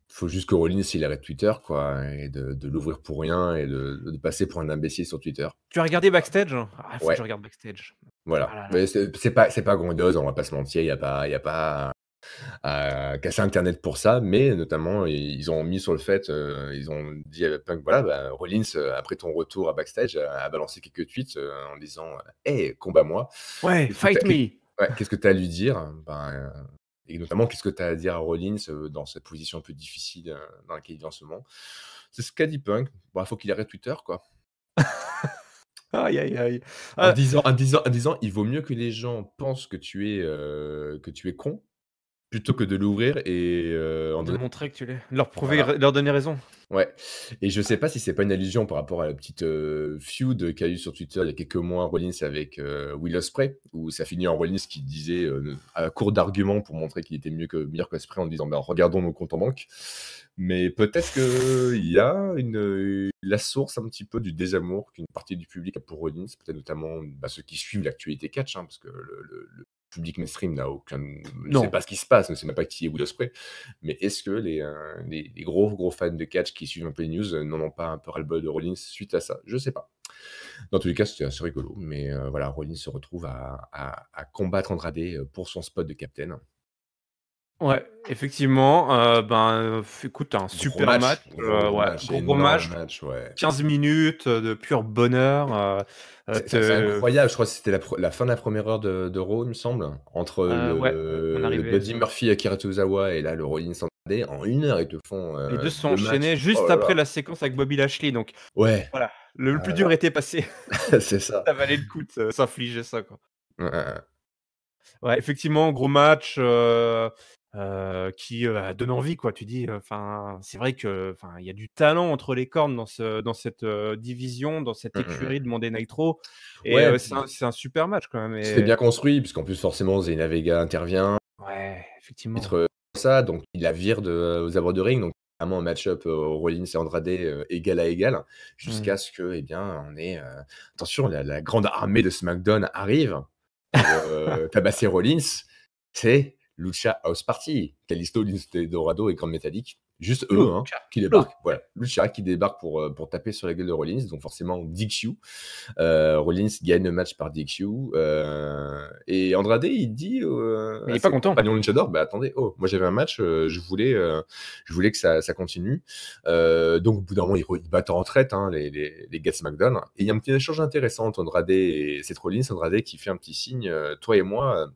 faut juste que Rollins il arrête Twitter quoi et de l'ouvrir pour rien et de passer pour un imbécile sur Twitter. Tu as regardé Backstage? Ah, faut que je Ouais, regarde Backstage. Ah voilà. là là. Mais c'est pas grandiose, on va pas se mentir, il y a pas à casser internet pour ça, mais notamment ils ont mis sur le fait, ils ont dit à Punk, voilà, bah, Rollins, après ton retour à backstage, a balancé quelques tweets, en disant, «Hey, combat-moi». Ouais, Qu'est-ce que tu fight me! ouais, qu'est-ce que tu as à lui dire? Ben, et notamment, qu'est-ce que tu as à dire à Rollins, dans cette position un peu difficile, dans laquelle il est en ce moment? C'est ce qu'a dit Punk. Bah, faut qu'il arrête Twitter, quoi. Aïe, aïe, aïe. En Heu, disant en disant en disant: «Il vaut mieux que les gens pensent que tu es con, plutôt que de l'ouvrir et en de donner» montrer que tu l'es, leur prouver, voilà. leur donner raison. Ouais, et je sais pas si c'est pas une allusion par rapport à la petite, feud qu'il y a eu sur Twitter il y a quelques mois, Rollins avec, Will Ospreay, où ça finit en Rollins qui disait, à court d'arguments pour montrer qu'il était meilleur qu'Ospreay en disant: «Ben, regardons nos comptes en banque». Mais peut-être qu'il y a la source un petit peu du désamour qu'une partie du public a pour Rollins, peut-être notamment, bah, ceux qui suivent l'actualité catch, hein, parce que le public mainstream ne sait Non. pas ce qui se passe, ne sait même pas qui est Will Ospreay. Mais est-ce que les gros fans de catch qui suivent un peu les news, n'en ont pas un peu ras-le-bol de Rollins suite à ça? Je sais pas. Dans tous les cas, c'était assez rigolo, mais voilà, Rollins se retrouve à combattre Andrade, pour son spot de captain. Ouais, effectivement, écoute, un super match, Gros ouais, match, gros énorme match, match, ouais. 15 minutes, de pur bonheur, C'est te incroyable, je crois que c'était la fin de la première heure de Raw, il me semble, entre ouais, on le arrivait. Buddy Murphy Akira Tozawa et là le Rollins Andrade. En 1 heure, ils te font, Les 2 se sont 2 matchs. enchaînés Oh juste là après là! la séquence avec Bobby Lashley, donc Ouais, voilà, le plus dur était passé. c'est ça. Ça valait le coup de s'infliger ça, quoi. Ouais, ouais, ouais. Ouais, effectivement, gros match, qui, donne envie, quoi. Tu dis, enfin, c'est vrai que, enfin, il y a du talent entre les cornes dans cette, division, dans cette Mmh mh écurie de mh. Monday Night Raw et Ouais, c'est un super match quand même c'était et bien construit puisqu'en plus forcément Zelina Vega intervient, ouais, effectivement. titre ça, donc il la vire aux abords de ring, donc vraiment un match-up, Rollins et Andrade, égal à égal, Mmh. jusqu'à ce que, eh bien, on ait, attention, la grande armée de SmackDown arrive pour, tabasser Rollins. C'est Lucha House Party, Kalisto, Lince Dorado et Grand Metalik. Juste eux, hein, Lucha, qui débarquent. Lucha. Voilà, Lucha qui débarque pour taper sur la gueule de Rollins, donc forcément DQ. Rollins gagne le match par DQ, et Andrade, il dit, Mais il à est pas ses content. compagnons luchadors: «Bah, attendez, oh, moi j'avais un match, je voulais que ça continue». Donc au bout d'un moment, ils battent en retraite, hein, les gars de SmackDown, et il y a un petit échange intéressant entre Andrade et Seth Rollins. Andrade qui fait un petit signe, «Toi et moi,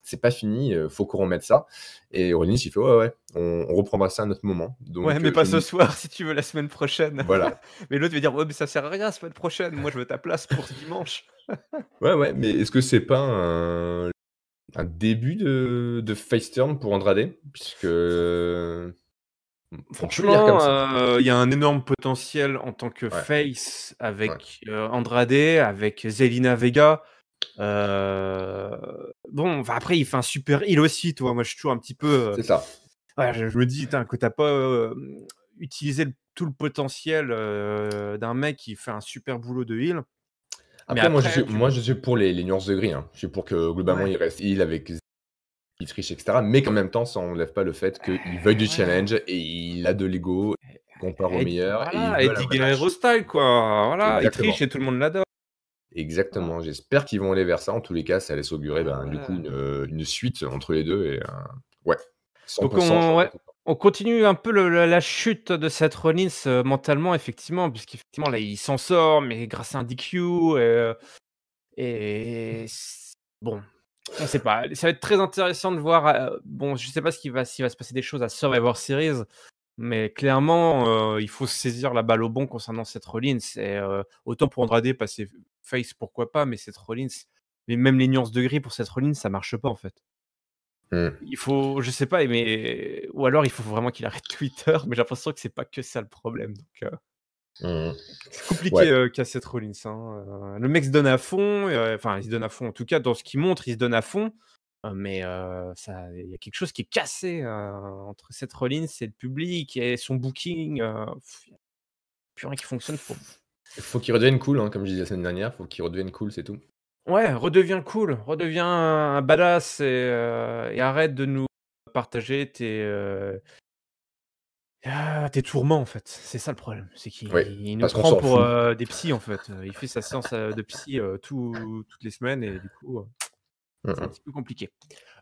c'est pas fini, faut qu'on remette ça». Et Rollins, il fait: «Ouais, ouais, on reprendra ça à notre moment». Ouais, Donc mais pas ce soir si tu veux la semaine prochaine. voilà. Mais l'autre va dire: «Ouais, mais ça sert à rien la semaine prochaine, moi je veux ta place pour ce dimanche». Ouais, ouais, mais est-ce que c'est pas un début de face turn pour Andrade? Puisque, on peut le lire comme Franchement, ça. il y a un énorme potentiel en tant que Ouais, face ouais, avec, Andrade, avec Zelina Vega. Bon, enfin après il fait un super heal aussi, tu vois? Moi je suis toujours un petit peu, c'est ça. ouais, je me dis: «Putain que tu as pas, utilisé tout le potentiel, d'un mec qui fait un super boulot de heal». Mais Après, après tu je suis pour les nuances de gris, hein. Je suis pour que globalement, ouais, il reste heal avec il triche et cetera, mais qu'en même temps, ça enlève pas le fait qu'il veuille du ouais, challenge et il a de l'ego, il compare aux Eddie meilleurs et il voilà, veut un Eddie vrai Guerrero match. style quoi, voilà, il triche Exactement, et tout le monde l'adore. Voilà. exactement. J'espère qu'ils vont aller vers ça. En tous les cas, ça laisse augurer, Ah ben, du coup, ouais. une suite entre les 2 et ouais, Donc 100%, je suis ouais, content. on continue un peu la chute de Seth Rollins, mentalement effectivement, puisqu'effectivement là, il s'en sort, mais grâce à un DQ, et bon, on sait pas. Ça va être très intéressant de voir, bon, je sais pas s'il va se passer des choses à Survivor Series, mais clairement, il faut saisir la balle au bon concernant Seth Rollins et autant pour Andrade passer face, pourquoi pas, mais Seth Rollins, mais même les nuances de gris pour Seth Rollins, ça marche pas en fait. Mmh. Il faut je sais pas, mais ou alors il faut vraiment qu'il arrête Twitter, mais j'ai l'impression que c'est pas que ça le problème, donc Mmh mh. c'est compliqué, Ouais. Seth Rollins, hein, le mec se donne à fond, enfin il se donne à fond, en tout cas dans ce qu'il montre, il se donne à fond, mais ça il y a quelque chose qui est cassé, entre Seth Rollins et le public et son booking, il y a plus rien qui fonctionne, faut Faut qu'il redevienne cool, hein, comme je disais la semaine dernière, faut qu'il redevienne cool, c'est tout. ouais, redeviens cool, redeviens un badass et arrête de nous partager tes tourments, en fait, c'est ça le problème, c'est Oui, qu'il nous parce qu'on prend s'en pour, fout. des psys, en fait, il fait sa séance, de psy, toutes les semaines et du coup, C'est un petit peu compliqué.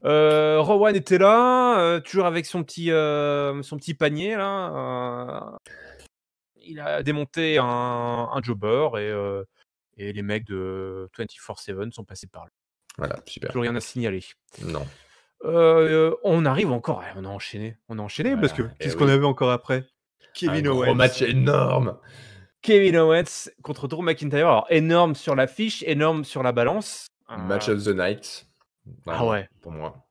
Rowan était là, toujours avec son petit panier là. Il a démonté un jobber et les mecs de 24/7 sont passés par là. Voilà, super. Plus rien à signaler. Non. On arrive encore, on a enchaîné parce que Voilà, qu'est-ce qu'on avait encore après? un Kevin gros Owens. match énorme. Kevin Owens contre Drew McIntyre. Alors énorme sur l'affiche, énorme sur la balance. Match of the night, Ah vraiment, ouais. pour moi.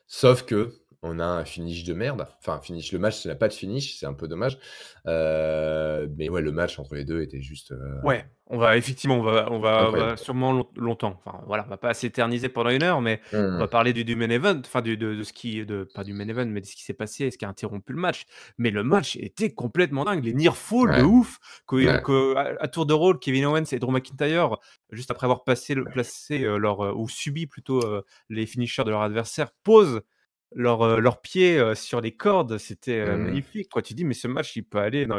Sauf que on a un finish de merde. Enfin, finish, le match n'a pas de finish, c'est un peu dommage. Mais ouais, le match entre les 2 était juste, Ouais, on va effectivement, on incroyable. va sûrement longtemps. Enfin voilà, on va pas s'éterniser pendant 1 heure, mais on va Mmh. parler du main event, enfin de ce qui de pas du main event, mais de ce qui s'est passé et ce qui a interrompu le match. Mais le match était complètement dingue, les near fall de Ouais, ouf, ouais. à tour de rôle, Kevin Owens et Drew McIntyre, juste après avoir placé leur, ou subi plutôt, les finishers de leur adversaire, posent leurs pieds, sur les cordes. C'était, Mmh. magnifique quoi. Tu dis: «Mais ce match, il Ah peut non,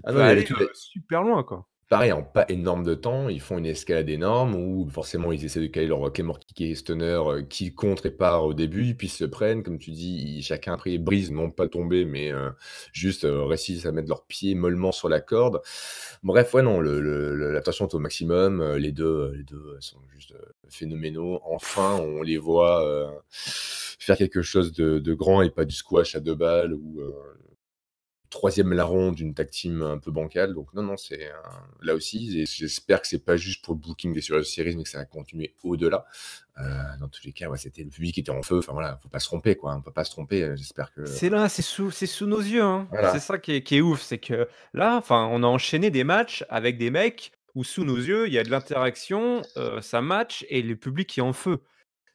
il y avait aller, tout. super loin quoi». Pareil, en pas énorme de temps, ils font une escalade énorme où forcément ils essaient de caler leur Claymore Kick et Stunner, qui contre et part au début, puis se prennent, comme tu dis, chacun après brise, non pas tomber, mais juste réussissent à mettre leurs pieds mollement sur la corde. Bref, ouais, non, la tension est au maximum, les deux sont juste phénoménaux. Enfin, on les voit faire quelque chose de grand et pas du squash à 2 balles ou 3e larron d'une tag team un peu bancale. Donc non, non, c'est là aussi, et j'espère que c'est pas juste pour le booking des Survivor Series, mais que ça va continuer au-delà. Dans tous les cas, ouais, c'était le public qui était en feu. Enfin voilà, faut pas se tromper, quoi. On peut pas se tromper. J'espère que C'est là, c'est sous nos yeux, hein. C'est voilà. ça qui est ouf, c'est que là, enfin, on a enchaîné des matchs avec des mecs où sous nos yeux, il y a de l'interaction, ça match et le public est en feu.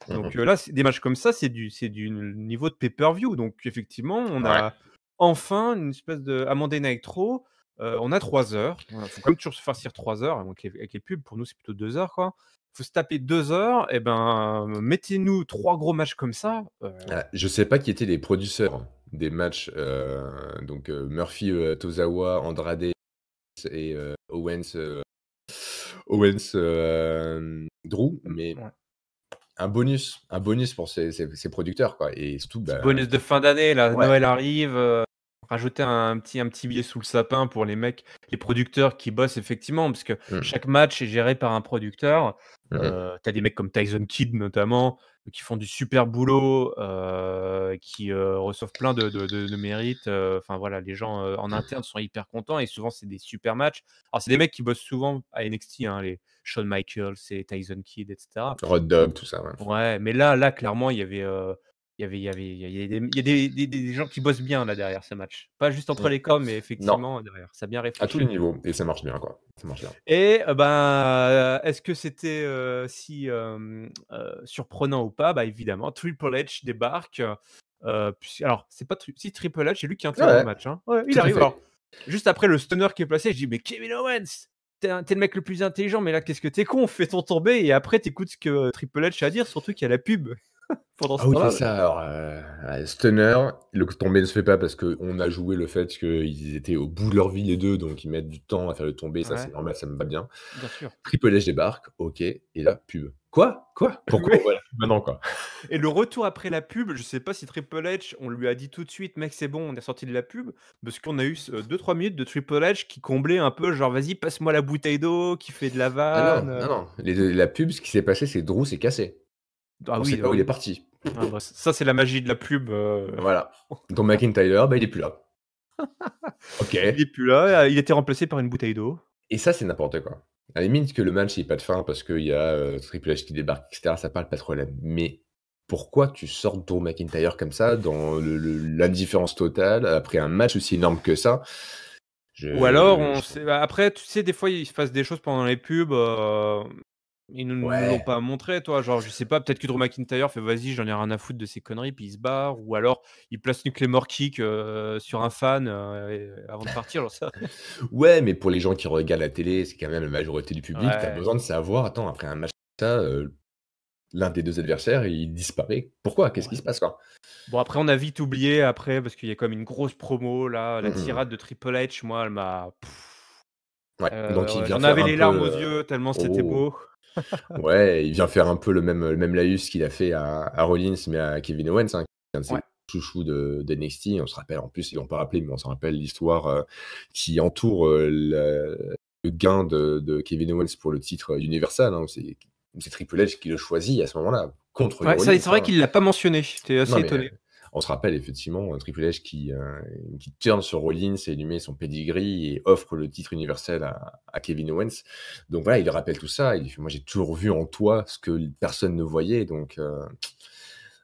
Donc Mmh. là, c'est des matchs comme ça, c'est du niveau de pay-per-view. Donc effectivement, on Ouais. a enfin une espèce de à Monday Night Raw, on a 3 heures. Voilà, faut quand même toujours se farcir 3 heures, donc avec les pubs, pour nous, c'est plutôt 2 heures, quoi. Faut se taper 2 heures et ben, mettez-nous 3 gros matchs comme ça, Je sais pas qui étaient les producteurs des matchs, donc Murphy, Tozawa, Andrade et Drew, mais ouais. un bonus pour ces producteurs, quoi, et surtout, Petit bah bonus de fin d'année là, ouais. Noël arrive, rajouter un petit billet sous le sapin pour les mecs, les producteurs qui bossent effectivement, parce que Mmh. chaque match est géré par un producteur. Mmh mh. Tu des mecs comme Tyson Kidd notamment, qui font du super boulot, qui, reçoivent plein de mérites, enfin voilà, les gens, en interne sont hyper contents et souvent c'est des super matchs. Alors c'est des mecs qui bossent souvent à NXT, hein, les Shawn Michaels et Tyson Kidd et cetera. Road Dogg, tout ça, ouais. Ouais, mais là, clairement, il y a des gens qui bossent bien là derrière ce match. Pas juste entre Mmh. les cordes, mais Non, effectivement derrière. Ça a bien à tous réfléchi. les niveaux, et ça marche bien, quoi. Ça marche bien. Et ben, est-ce que c'était, si, surprenant ou pas? Bah, évidemment, Triple H débarque, puis alors c'est pas si Triple H, c'est lui qui Ouais, interrompt le ouais, match, hein. Ouais, il tout à arrive fait. alors, juste après le stunner qui est placé, je dis: «Mais Kevin Owens, tu es le mec le plus intelligent, mais là qu'est-ce que tu es con, fais-ton tomber et après tu écoutes ce que Triple H a à dire», surtout qu'il y a la pub pendant ce Ah oui, c'est temps-là. ça. Alors, Stunner, le tombé ne se fait pas parce qu'on a joué le fait qu'ils étaient au bout de leur vie les 2, donc ils mettent du temps à faire le tomber, ça c'est Ouais, normal, ça me va bien. bien sûr. Triple H débarque, OK, et là, pub. Quoi? Quoi? Pourquoi on Ouais. voit la pub maintenant, quoi? Et le retour après la pub, je sais pas si Triple H, on lui a dit tout de suite: «Mec, c'est bon, on est sorti de la pub», parce qu'on a eu 2-3 minutes de Triple H qui comblait un peu genre: «Vas-y, passe-moi la bouteille d'eau», qui fait de la Ah non, vanne, non, non, la pub, ce qui s'est passé, c'est Drew s'est cassé. Ah On sait oui, pas bah où il est oui. parti. Ah bah, ça, c'est la magie de la pub, Voilà. Ton McIntyre, bah, il est plus là. il est OK. plus là, il était remplacé par une bouteille d'eau. Et ça, c'est n'importe quoi. À la limite que le match ait pas de fin parce qu'il y a, Triple H qui débarque et cetera, ça parle pas de problème. Mais pourquoi tu sors Drew McIntyre comme ça dans l'indifférence totale après un match aussi énorme que ça? Ou alors Je après, tu sais, des fois, il se passe des choses pendant les pubs, ils nous l'ont Ouais, pas montré, toi. Genre, je sais pas, peut-être que Drew McIntyre fait: «Vas-y, j'en ai rien à foutre de ces conneries», puis il se barre. Ou alors, il place une Claymore Kick, sur un fan, avant de partir, j'en sais rien. ouais, mais pour les gens qui regardent la télé, c'est quand même la majorité du public, tu as Ouais, besoin de savoir, attends, après un match comme ça, l'un des 2 adversaires, il disparaît. Pourquoi? Qu'est-ce qui ouais. se passe, quoi? Bon, après, on a vite oublié après parce qu'il y a comme une grosse promo là, la Mmh mh. tirade de Triple H, moi, elle m'a Ouais, donc il vient J'en faire avais un les peu, larmes aux yeux tellement c'était oh! beau. Ouais, il vient faire un peu le même laïus qu'il a fait à Rollins, mais à Kevin Owens, hein, qui est un de ses Ouais, chouchous de NXT. On se rappelle, en plus, ils l'ont pas rappelé, mais on se rappelle l'histoire qui entoure le gain de Kevin Owens pour le titre Universal. Hein, c'est Triple H qui le choisit à ce moment-là, contre ouais, ça Rollins. c'est vrai Hein. qu'il l'a pas mentionné, j'étais assez Non, mais étonné. on se rappelle effectivement Triple H qui turne sur Rollins et lui met son pedigree et offre le titre universel à Kevin Owens. Donc voilà, il rappelle tout ça. Il fait: «Moi, j'ai toujours vu en toi ce que personne ne voyait, donc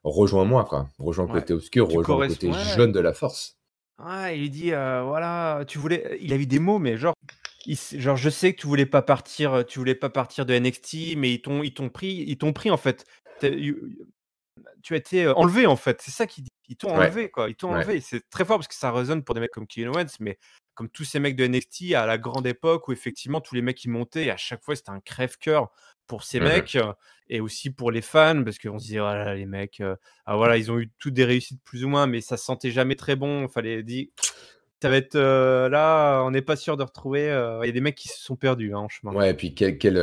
rejoins-moi, quoi. Rejoins le Ouais, côté obscur, tu rejoins le côté corresponds ouais, jeune de la force». ouais, il lui dit, voilà, tu voulais il a eu des mots, mais genre, genre: «Je sais que tu voulais pas partir de NXT, mais ils t'ont pris en fait. Tu as été, enlevé en fait». C'est ça qu'il dit. Ils t'ont Ouais, enlevé quoi, ils t'ont ouais. enlevé. C'est très fort parce que ça résonne pour des mecs comme Kevin Owens, mais comme tous ces mecs de NXT à la grande époque où effectivement tous les mecs qui montaient et à chaque fois c'était un crève-cœur pour ces Mmh. mecs, et aussi pour les fans parce qu'on se disait: «Oh là là les mecs, ah voilà, ils ont eu toutes des réussites plus ou moins, mais ça sentait jamais très bon». Fallait dire: «Ça va être, là, on n'est pas sûr de retrouver», il y a des mecs qui se sont perdus, hein, en chemin. Ouais, et puis quel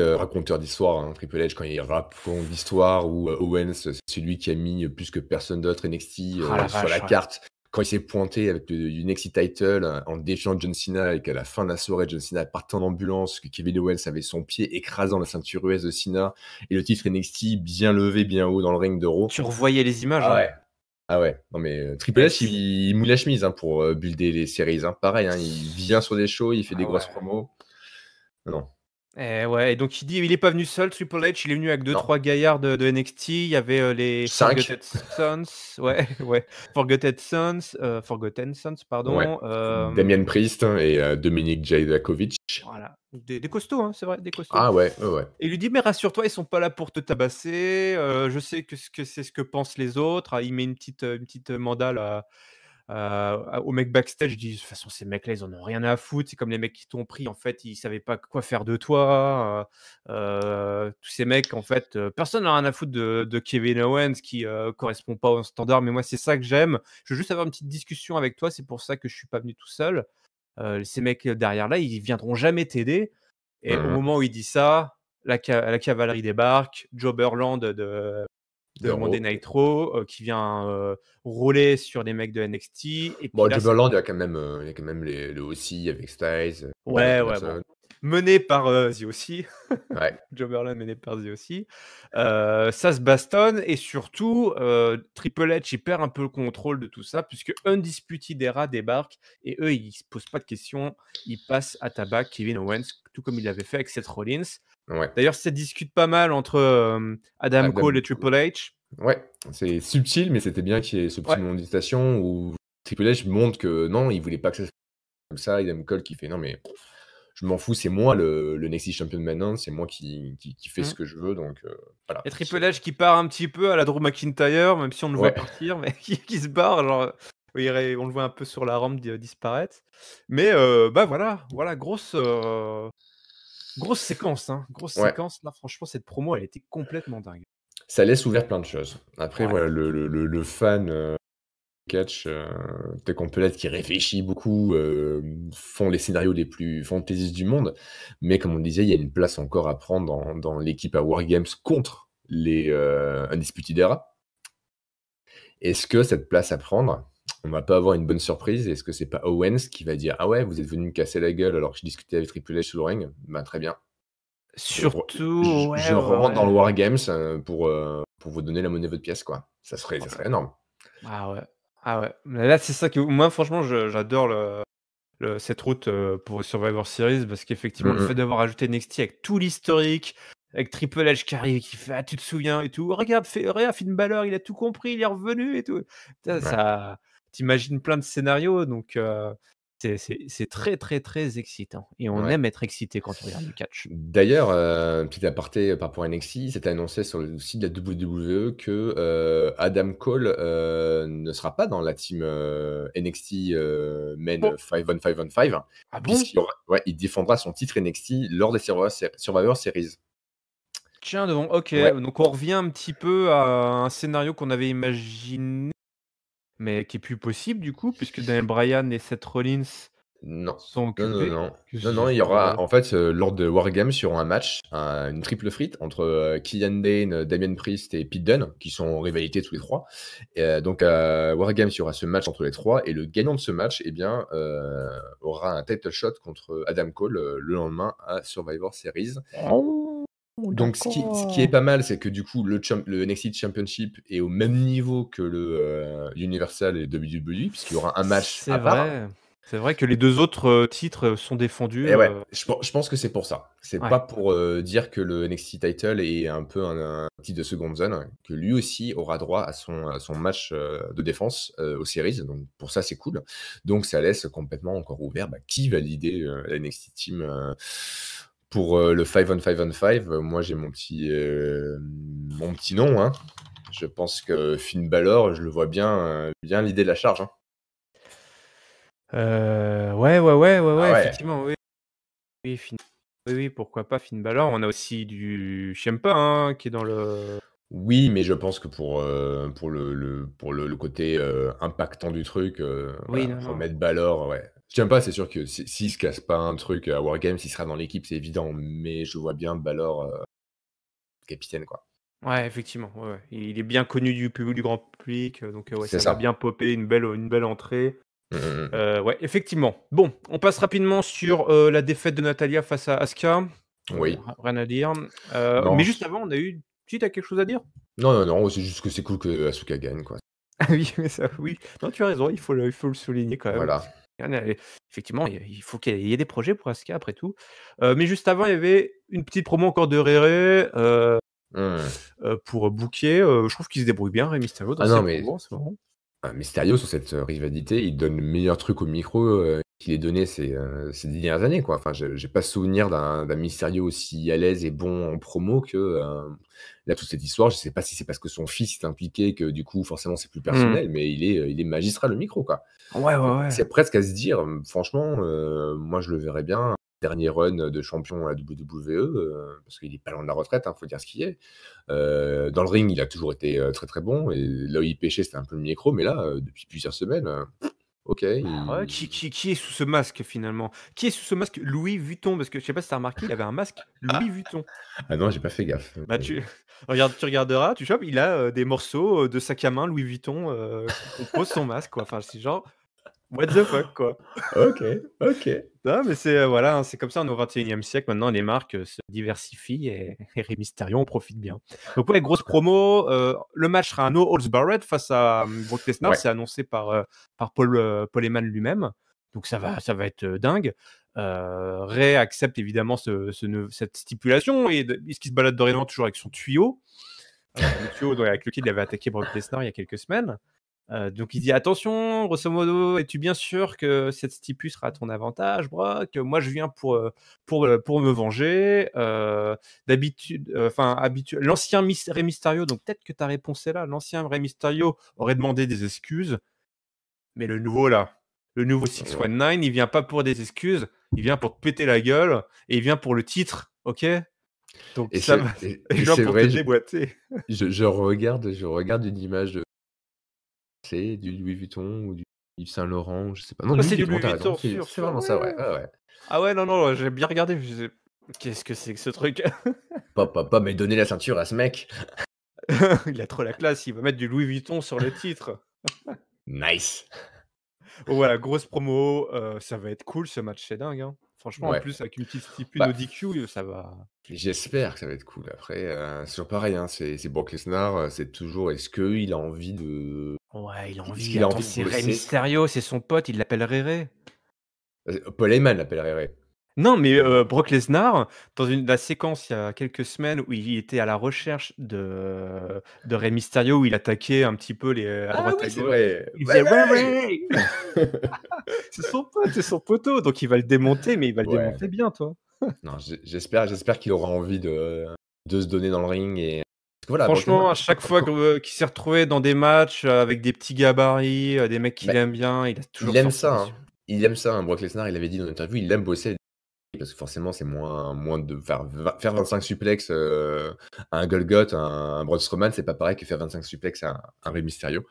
raconteur d'histoire, hein, Triple H, quand il raconte l'histoire où, Owens, c'est celui qui a mis, plus que personne d'autre NXT, Ah la sur la vache, ouais. carte. Quand il s'est pointé avec le NXT title, en défiant John Cena et qu'à la fin de la soirée, John Cena partait en ambulance, que Kevin Owens avait son pied écrasant la ceinture US de Cena et le titre NXT bien levé, bien haut dans le ring de Raw. Tu revoyais les images, Ah hein. ouais. Ah ouais, non mais Triple Et H, il mouille la chemise, hein, pour, builder les séries, hein. Pareil, hein, il vient sur des shows, il fait des ah grosses ouais. promos. Non, Et ouais, et donc il est pas venu seul Triple H, il est venu avec deux non. trois gaillards de NXT. Il y avait, les 5. Forgotten Sons, ouais, ouais, Forgotten Sons, Ouais. pardon, Damian Priest et Dominik Dijakovic. voilà, des costauds, hein, c'est vrai, des costauds. Ah ouais, ouais, ouais. Et il lui dit: «Mais rassure-toi, ils sont pas là pour te tabasser, je sais que c'est ce que pensent les autres». Ah, il met une petite mandale aux mecs backstage. Je dis: «De toute façon, ces mecs-là, ils en ont rien à foutre. C'est comme les mecs qui t'ont pris, en fait, ils savaient pas quoi faire de toi, tous ces mecs, en fait, personne n'a rien à foutre de Kevin Owens qui, correspond pas aux standards, mais moi, c'est ça que j'aime. Je veux juste avoir une petite discussion avec toi, c'est pour ça que je suis pas venu tout seul. Ces mecs, derrière là, ils viendront jamais t'aider». Et au Mmh. moment où il dit ça, la cavalerie débarque, Joe Berland de Monday D'euros. Night Raw, qui vient, rouler sur les mecs de NXT. Et puis Bon, là, c'est Jumberland, il y a quand même le OC avec Styles, John ouais, ouais, bon, Anderson. mené par, The O.C., Ouais. Joe Berland mené par The O.C. Ça se bastonne et surtout, Triple H, il perd un peu le contrôle de tout ça puisque Undisputed Era débarque et eux, ils se posent pas de questions. Ils passent à tabac Kevin Owens, tout comme il l'avait fait avec Seth Rollins. Ouais. D'ailleurs, ça discute pas mal entre, Adam Cole Adam et Cole. Triple H. Ouais, c'est subtil, mais c'était bien qu'il y ait ce petit Ouais. moment d'hésitation où Triple H montre que non, il voulait pas que ça se fasse comme ça. Adam Cole qui fait: «Non mais je m'en fous, c'est moi le NXT champion maintenant, c'est moi qui fait ce Mmh. que je veux», donc voilà. Et Triple H qui part un petit peu à la Drew McIntyre, même si on le voit Ouais, partir, mais qui se barre, genre, oui, on le voit un peu sur la rampe disparaître. Mais bah, voilà, grosse séquence, hein, grosse ouais. séquence. Là, franchement, cette promo, elle était complètement dingue. Ça laisse ouvert plein de choses. Après Ouais. voilà, le fan, catch, peut-être qu'on peut l'être qui réfléchit beaucoup, font les scénarios les plus fantaisistes du monde. Mais comme on le disait, il y a une place encore à prendre dans l'équipe à War Games contre les, Undisputed Era. Est-ce que cette place à prendre, on va pas avoir une bonne surprise? Est-ce que c'est pas Owens qui va dire: «Ah ouais, vous êtes venu me casser la gueule alors que je discutais avec Triple H sous le ring? Ben, très bien. Surtout ouais, Je ouais, rentre dans ouais. le War Games, pour vous donner la monnaie de votre pièce, quoi». Ça serait énorme. Ah ouais. Ah ouais. Mais là, c'est ça que moi, franchement, j'adore cette route, pour Survivor Series parce qu'effectivement, Mmh le fait mh. d'avoir ajouté NXT avec tout l'historique, avec Triple H qui arrive et qui fait: «Ah, tu te souviens?» et tout. Regarde Finn Balor, il a tout compris, il est revenu et tout». Ça Ouais. ça tu plein de scénarios donc c'est très, très, très excitant et on Ouais. aime être excité quand on regarde du catch. D'ailleurs, petit aparté par rapport à NXT, c'était annoncé sur le site de la WWE que, Adam Cole, ne sera pas dans la team, NXT, Men Oh! 5 on 5 on 5, Ah bon? puisqu'il y aura ouais, il défendra son titre NXT lors des Survivor Series. Tiens donc, OK, Ouais, donc on revient un petit peu à un scénario qu'on avait imaginé, mais qui est plus possible du coup puisque Daniel Bryan et Seth Rollins. Non. sont Non, non, occupés. non. Qu'est-ce Non, que j'ai non, il y fait moi aura là? en fait, lors de Wargames, il y aura un match, une triple frite entre, Killian Dain, Damien Priest et Pete Dunne, qui sont en rivalité tous les 3. Et donc à Wargames, il y aura ce match entre les 3 et le gagnant de ce match, eh bien, aura un title shot contre Adam Cole, le lendemain à Survivor Series. Oh! Donc ce qui est D'accord. pas mal, c'est que du coup, le NXT Championship est au même niveau que le, Universal et WWE, puisqu'il y aura un match C'est à part. vrai. C'est vrai que les 2 autres, titres, sont défendus, Et ouais, je pense que c'est pour ça. C'est pas ouais. pour, dire que le NXT title est un peu un titre de seconde zone, que lui aussi aura droit à son match, de défense, aux series, donc pour ça, c'est cool. Donc ça laisse complètement encore ouvert, qui va leader, la NXT team, pour, le 5 on 5 on 5. Moi, j'ai mon petit nom, hein. Je pense que Finn Balor, je le vois bien leader la charge, hein. Ouais, ouais, ouais, ouais, Ah ouais, ouais. effectivement, oui. Oui, oui, pourquoi pas Finn Balor. On a aussi du Ciampa, hein, qui est dans le Oui, mais je pense que pour le côté, impactant du truc, oui, voilà, non, non. remettre Balor, ouais. Je tiens pas, c'est sûr que s'il se casse pas un truc à Wargames, il sera dans l'équipe, c'est évident, mais je vois bien Balor, capitaine, quoi. Ouais, effectivement, ouais, ouais. Il est bien connu du grand public, donc ouais, C'est ça va ça. bien popper, une belle entrée. Mmh, mmh, mmh. Ouais, effectivement. Bon, on passe rapidement sur, la défaite de Natalya face à Asuka. Oui. Rien à dire. Mais Non, juste avant, on a eu si tu as quelque chose à dire? non, non, non, c'est juste que c'est cool que Asuka gagne, quoi. Ah oui, mais ça oui. Non, tu as raison, il faut le souligner quand même. Voilà. Rien à effectivement, il faut qu'il y ait des projets pour Asuka après tout. Mais juste avant, il y avait une petite promo encore de Rere, Mmh. pour booker, je trouve qu'il se débrouille bien Rey Mysterio dans Ah ses non, mais promos en ce moment. Mysterio sur cette, rivalité, il donne le meilleur truc au micro, qu'il ait donné ces 10 dernières années, quoi. Enfin, j'ai pas souvenir d'un Mysterio aussi à l'aise et bon en promo que, là, toute cette histoire, je sais pas si c'est parce que son fils est impliqué que du coup, forcément, c'est plus Mmh. personnel, mais il est magistral au micro, quoi. Ouais, ouais, ouais. C'est presque à se dire, franchement, moi, je le verrais bien, dernier run de champion à la WWE, parce qu'il est pas loin de la retraite, hein, faut dire ce qui est. Dans le ring, il a toujours été, très, très bon et là où il pêchait, c'était un peu le micro, mais là, depuis plusieurs semaines, OK, Bah, ouais, qui est sous ce masque finalement? Qui est sous ce masque Louis Vuitton? Parce que je sais pas si tu as remarqué, il avait un masque Louis Vuitton. ah non, j'ai pas fait gaffe, Bah, tu regarderas, tu chopes, il a, des morceaux, de sac à main Louis Vuitton, qui composent son masque quoi. Enfin, c'est genre, what the fuck quoi? OK, OK. Non, mais c'est, voilà, hein, c'est comme ça, on est au 21e siècle maintenant, les marques, se diversifient et Rey Mysterio en profite bien. Donc ouais, grosse promo, le match sera un no holds barred face à, Brock Lesnar, Ouais, c'est annoncé par Paul Heyman lui-même, donc ça va être, dingue. Rey accepte évidemment cette stipulation et puisqu'il se balade dorénavant toujours avec son tuyau, le tuyau avec lequel il avait attaqué Brock Lesnar il y a quelques semaines. Donc il dit: «Attention, grosso modo, es-tu bien sûr que cette stipu sera à ton avantage, Brock? Moi, je viens pour me venger. D'habitude, enfin, l'ancien Rey Mysterio», donc peut-être que ta réponse est là. L'ancien Rey Mysterio aurait demandé des excuses, mais le nouveau là, le nouveau ouais 619, il vient pas pour des excuses, il vient pour te péter la gueule et il vient pour le titre, OK? Donc et ça va c'est et il et vient c'est pour te vrai, déboîter. je regarde une image de c'est du Louis Vuitton ou du Yves Saint Laurent, je sais pas. Non, Ah, Louis c'est du Vuitton, Louis tu raison, Vuitton, c'est sûr, c'est sûr, vraiment ça, ouais, ouais. ouais, ouais. Ah ouais, non, non, j'ai bien regardé, je disais: «Qu'est-ce que c'est que ce truc?» Pas mais donner la ceinture à ce mec. Il a trop la classe, il va mettre du Louis Vuitton sur le titre. Nice. Bon voilà, grosse promo, ça va être cool ce match, c'est dingue, hein. Franchement, en Ouais. plus avec une petite stipu Bah, no DQ, ça va j'espère que ça va être cool. Après, c'est toujours pareil, hein, c'est Brock Lesnar, c'est toujours est-ce qu'il a envie de ouais, il a est-ce envie. qu'il a Attends, envie de c'est Rey bosser? Mysterio, c'est son pote, il l'appelle Réré. Paul Heyman l'appellerait Ray. Non, mais Brock Lesnar, dans la séquence il y a quelques semaines où il était à la recherche de Rey Mysterio, où il attaquait un petit peu à Ah droite, oui, à c'est gauche, vrai. il Ouais, faisait: «Ray ouais! Ray!» C'est son pote, c'est son poteau, donc il va le démonter, mais il va le Ouais. démonter bien, toi. Non, j'espère qu'il aura envie de se donner dans le ring et parce que voilà, Brock Lesnar Franchement, à chaque fois qu'il s'est retrouvé dans des matchs, avec des petits gabarits, des mecs qu'il bah, aime bien, il a il toujours aime sorti ça, dessus. hein. Il aime ça, hein, Brock Lesnar, il avait dit dans une interview, il aime bosser parce que forcément, c'est moins de faire 25 suplex à un Golgoth, un Braun Strowman, c'est pas pareil que faire 25 suplex à un Rey Mysterio.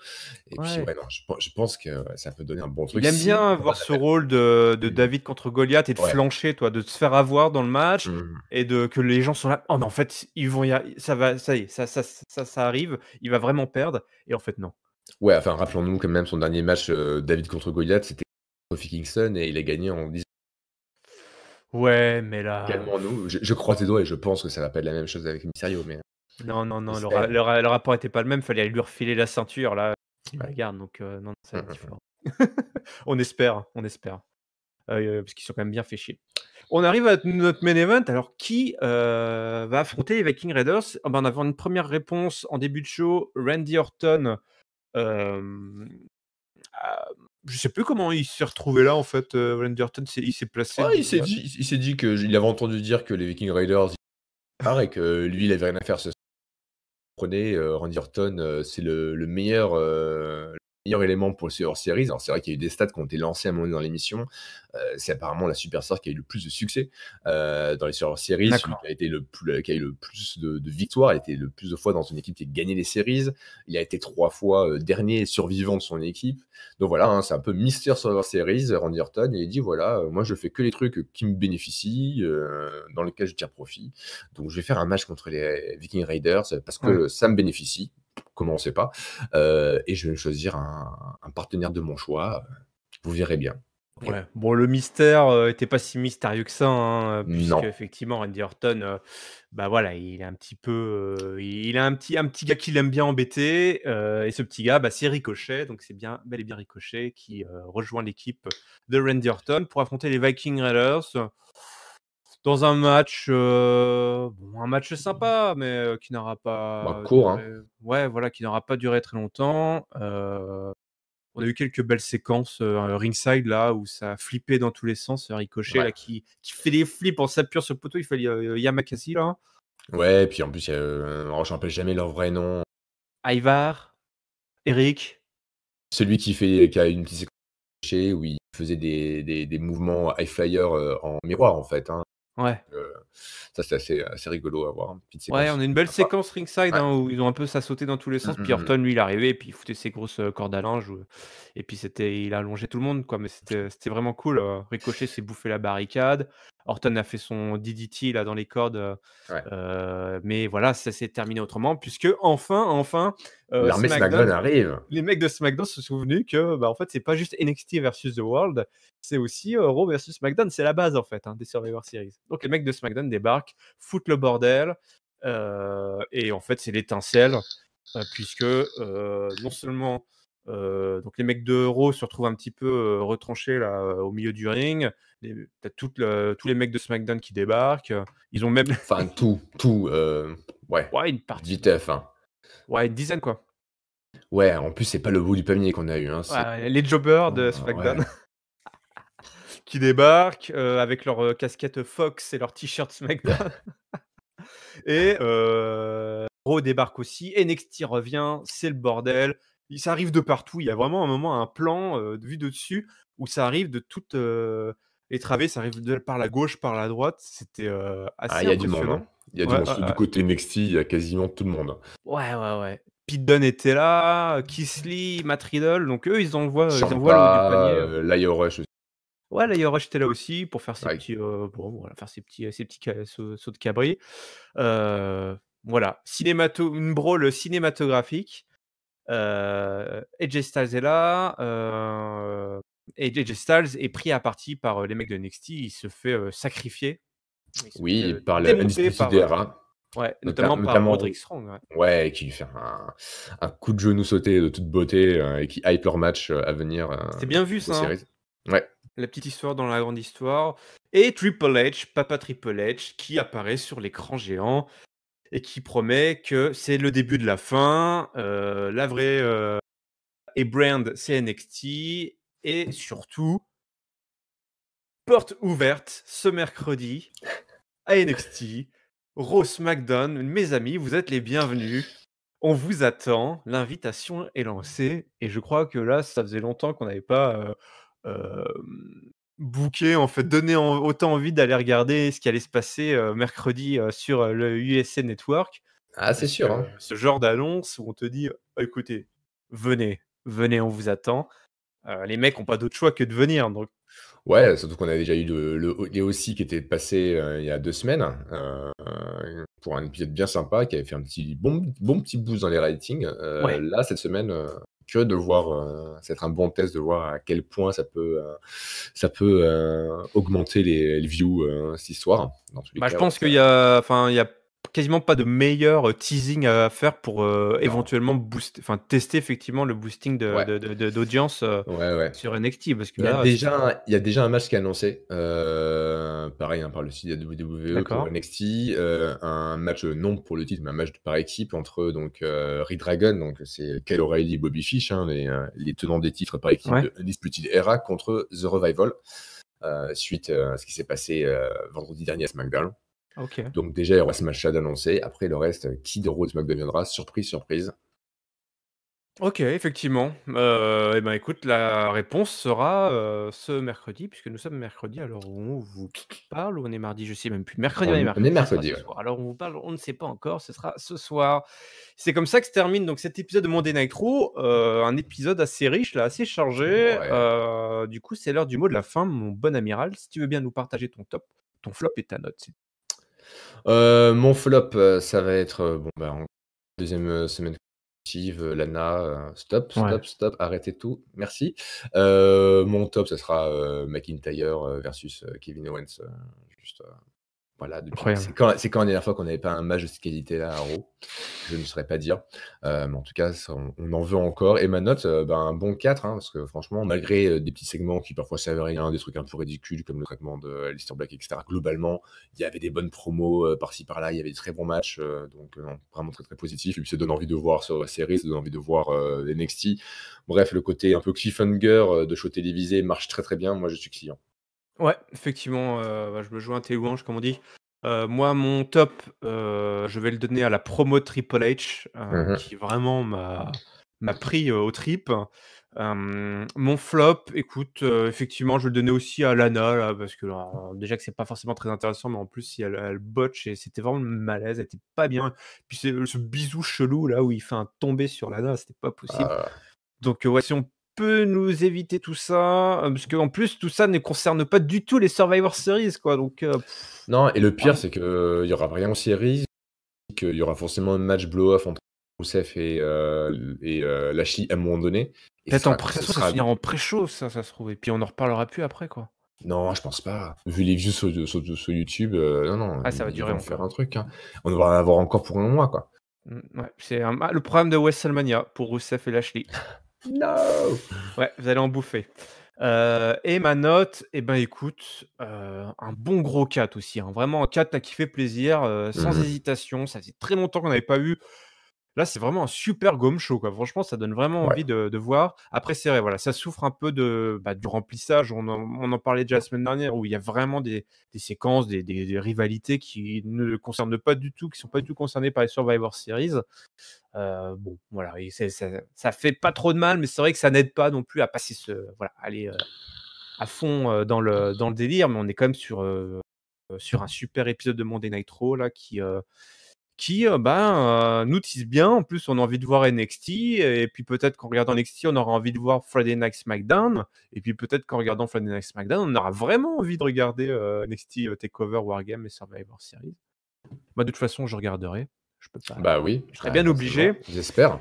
Et puis, Ouais. ouais, non, je pense que ça peut donner un bon truc Il aime si bien on avoir donne ce l'appel. rôle de David contre Goliath et de Ouais. flancher, toi, de se faire avoir dans le match Mmh. et que les gens sont là. Oh, mais en fait, ils vont ça va, ça y est, ça arrive, il va vraiment perdre. Et en fait, non. Ouais, enfin, rappelons-nous quand même son dernier match, David contre Goliath, c'était Kofi Kingston et il a gagné en 10. Ouais, mais là, Calmons-nous. Je croise les doigts et je pense que ça va pas être la même chose avec Mysterio, mais non, non, non, j'espère. le rapport était pas le même. Fallait lui refiler la ceinture, là, il la Ouais. garde. Donc, non, ça va être Mmh. différent. On espère, on espère. Parce qu'ils sont quand même bien fait chier. On arrive à notre main event. Alors, qui va affronter les Viking Raiders? Ah ben, on avait une première réponse en début de show. Randy Orton. euh, ah, je sais plus comment il s'est retrouvé là en fait. Randy Orton, il s'est placé. Ouais, il s'est dit que il avait entendu dire que les Viking Raiders, ils partent et que lui, il avait rien à faire ce prenez, Randy Orton, c'est le meilleur élément pour le Survivor Series. Alors c'est vrai qu'il y a eu des stats qui ont été lancés à un moment donné dans l'émission. C'est apparemment la superstar qui a eu le plus de succès, dans les Survivor Series, celui D'accord. qui a eu le plus de victoires. Il a été le plus de fois dans une équipe qui a gagné les séries. Il a été 3 fois, dernier survivant de son équipe. Donc voilà, hein, c'est un peu Mister Survivor Series, Randy Orton, et il dit: «Voilà, moi je fais que les trucs, qui me bénéficient, dans lesquels je tire profit. Donc je vais faire un match contre les Viking Raiders, parce Ouais. que ça me bénéficie». Comment on sait pas. Et je vais choisir un partenaire de mon choix, vous verrez bien. Et Ouais. Bon, le mystère était pas si mystérieux que ça, hein, puisque non. effectivement Randy Orton, bah voilà, il est un petit peu, il a un petit gars qu'il aime bien embêter, et ce petit gars, bah, c'est Ricochet, donc c'est bien, bel et bien Ricochet qui rejoint l'équipe de Randy Orton pour affronter les Viking Raiders. Dans un match, bon, un match sympa, mais qui n'aura Bah, pas court, hein. duré, ouais, voilà, qui n'aura pas duré très longtemps. On a eu quelques belles séquences, ringside là, où ça a flippé dans tous les sens, Ricochet Ouais. là qui fait des flips en s'appuyant sur le poteau, il fait Yamakasi là. Ouais, et puis en plus, il y a, alors je me rappelle jamais leur vrai nom. Ivar, Eric. Celui qui a une petite séquence où il faisait des mouvements high flyer, en miroir, en fait, hein. Ouais. Heu, Ça, c'est assez rigolo à voir, une petite Ouais, on séquence a une belle sympa. séquence ringside, Ouais. hein, où ils ont un peu ça sauté dans tous les Mmh, sens. Puis mmh mh. Orton, lui, il arrivait et puis il foutait ses grosses, cordes à linge, et puis il a allongé tout le monde, quoi. Mais c'était vraiment cool. Ricochet s'est bouffé la barricade. Orton a fait son DDT là dans les cordes, Ouais. mais voilà, ça s'est terminé autrement puisque enfin, L'armée SmackDown SmackDown, arrive. les mecs de SmackDown se sont souvenus que, bah, en fait, c'est pas juste NXT versus The World, c'est aussi, Raw versus SmackDown. C'est la base, en fait, hein, des Survivor Series. Donc les mecs de SmackDown débarquent, foutent le bordel. Et en fait, c'est l'étincelle, puisque non seulement donc les mecs de Raw se retrouvent un petit peu retranchés là, au milieu du ring. T'as tous les mecs de SmackDown qui débarquent. Ils ont même Enfin ouais, ouais, une partie, vitef, hein. ouais, une dizaine quoi. Ouais, en plus, c'est pas le bout du panier qu'on a eu, hein, Ouais, c'est ouais, les jobbers de ouais. SmackDown qui débarquent avec leur casquette Fox et leur t-shirt SmackDown. Et Raw débarque aussi, NXT revient, c'est le bordel. Ça arrive de partout. Il y a vraiment un moment, un plan vu de dessus où ça arrive de toutes les travées. Ça arrive par la gauche, par la droite. C'était Ah, assez il y a du monde, hein. impressionnant. Il y a du Ouais, monde. Surtout du côté NXT, il y a quasiment tout le monde. ouais, ouais, ouais. Pete Dunne était là, Keith Lee, Matt Riddle. Donc eux, ils envoient le haut du Ciampa, panier. Lio Rush aussi. Ouais, là, Rush était là aussi pour faire ses Ouais. petits, bon, voilà, faire ses petits sauts de cabri. Voilà, une brawl cinématographique. AJ Styles est là, et AJ Styles est pris à partie par les mecs de NXT. Il se fait sacrifier. Il se fait Oui, par le démonter Undisputed par, Era, ouais, notamment par notamment, Roderick Strong. Ouais. ouais, qui lui fait un coup de genou sauté de toute beauté, et qui hype leur match, à venir, C'était bien vu aux ça, hein. séries. Ouais. La petite histoire dans la grande histoire. Et Triple H, Papa Triple H, qui apparaît sur l'écran géant et qui promet que c'est le début de la fin. La vraie et brand, c'est NXT. Et surtout, porte ouverte ce mercredi à NXT. Raw SmackDown, mes amis, vous êtes les bienvenus. On vous attend. L'invitation est lancée. Et je crois que là, ça faisait longtemps qu'on n'avait pas booké, en fait, donné autant envie d'aller regarder ce qui allait se passer mercredi sur le USA Network. Ah, c'est Parce que sûr, hein. ce genre d'annonce où on te dit écoutez, venez, venez, on vous attend. Les mecs n'ont pas d'autre choix que de venir. Donc, Ouais, surtout qu'on a déjà eu les aussi qui étaient passés il y a 2 semaines pour un épisode bien sympa qui avait fait un petit bon petit boost dans les ratings. ouais. Là, cette semaine, curieux de voir, ça va être un bon test de voir à quel point ça peut augmenter les views, cette histoire. Dans tous les Bah, je cas, ouais, pense qu'il y a, enfin, il y a quasiment pas de meilleur teasing à faire pour non, éventuellement tester effectivement le boosting ouais, d'audience ouais, ouais. sur NXT. Parce que Il y a là, déjà il y a déjà un match qui est annoncé, pareil, hein, par le site de la WWE pour d'accord. NXT, un match, non pour le titre, mais un match par équipe entre donc, Redragon, donc c'est Kyle O'Reilly et Bobby Fish, hein, les tenants des titres par équipe Ouais. de Undisputed Era contre The Revival, suite, à ce qui s'est passé, vendredi dernier à SmackDown. Ok. Donc déjà, il y aura ce match-là d'annoncer. Après le reste, qui de Raw et SmackDown viendra? Surprise, surprise. Ok, effectivement. Eh ben, écoute, la réponse sera ce mercredi, puisque nous sommes mercredi, alors on vous parle, ou on est mardi, je sais même plus. Mercredi, on est On est mercredi, ce sera mercredi, ce ouais. soir. Alors on vous parle, on ne sait pas encore, ce sera ce soir. C'est comme ça que se termine donc cet épisode de Monday Night Raw, un épisode assez riche, là, assez chargé. Ouais. Du coup, c'est l'heure du mot de la fin, mon bon amiral. Si tu veux bien nous partager ton top, ton flop et ta note. Mon flop, ça va être, bon, bah, en 2e, semaine consécutive, Lana, stop, Ouais, stop, stop, arrêtez tout, merci. Mon top, ça sera, McIntyre, versus, Kevin Owens, juste, voilà, depuis incroyable. c'est quand la dernière fois qu'on n'avait pas un match de cette qualité-là à Raw? Je ne saurais pas dire. Mais en tout cas, ça on en veut encore et ma note, ben, un bon 4, hein, parce que franchement, malgré, des petits segments qui parfois servent à rien, des trucs un peu ridicules comme le traitement de Aleister Black et cetera. Globalement, il y avait des bonnes promos, par-ci par-là, il y avait des très bons matchs, donc non, vraiment très, très positif et puis ça donne envie de voir sur la série, ça donne envie de voir, NXT. Bref, le côté un peu cliffhanger, de show télévisé marche très, très bien. Moi, je suis client. Ouais, effectivement, bah, je me joins à tes louanges, comme on dit. Moi, mon top, je vais le donner à la promo de Triple H, Mmh. qui vraiment m'a pris, aux tripes. Mon flop, écoute, effectivement, je vais le donner aussi à Lana, là, parce que, déjà que c'est pas forcément très intéressant, mais en plus, si elle botche et c'était vraiment le malaise, elle était pas bien. Puis c'est ce bisou chelou, là, où il fait un tombé sur Lana, c'était pas possible. Ah. Donc, ouais, si on peut nous éviter tout ça, parce qu'en plus tout ça ne concerne pas du tout les Survivor Series, quoi, donc Non et le pire, vraiment c'est qu'il y aura rien en série, qu'il y aura forcément un match blow-off entre Rousseff et Lashley à un moment donné et peut-être en ce pré-show, ça se sera finira en pré-show, ça se trouve, et puis on en reparlera plus après, quoi. non, je pense pas. Vu les views sur YouTube, non, non, Ah, ça va ils durer vont faire encore. un truc, hein. On va en avoir encore pour un mois, quoi. Ouais, c'est le problème de WrestleMania pour Rusev et Lashley. No! Ouais, vous allez en bouffer. Et ma note, eh ben, écoute, un bon gros 4 aussi, hein, vraiment un 4 là qui fait plaisir, sans Mmh. hésitation. Ça faisait très longtemps qu'on n'avait pas eu. Là, c'est vraiment un super Gaume Show, quoi. Franchement, ça donne vraiment Ouais. envie de voir. Après, c'est vrai, voilà, ça souffre un peu du remplissage. On en parlait déjà la semaine dernière, où il y a vraiment des séquences, des rivalités qui ne concernent pas du tout, qui sont pas du tout concernées par les Survivor Series. Bon, voilà, et ça fait pas trop de mal, mais c'est vrai que ça n'aide pas non plus à passer voilà, aller à fond dans le délire. Mais on est quand même sur un super épisode de Monday Night Raw là qui nous tease bien. En plus, on a envie de voir NXT et puis peut-être qu'en regardant NXT, on aura envie de voir Friday Night SmackDown et puis peut-être qu'en regardant Friday Night SmackDown, on aura vraiment envie de regarder, NXT, TakeOver, Wargame et Survivor Series. Moi, de toute façon, je regarderai. Je peux pas Bah oui, je serais bah bien obligé. forcément, j'espère.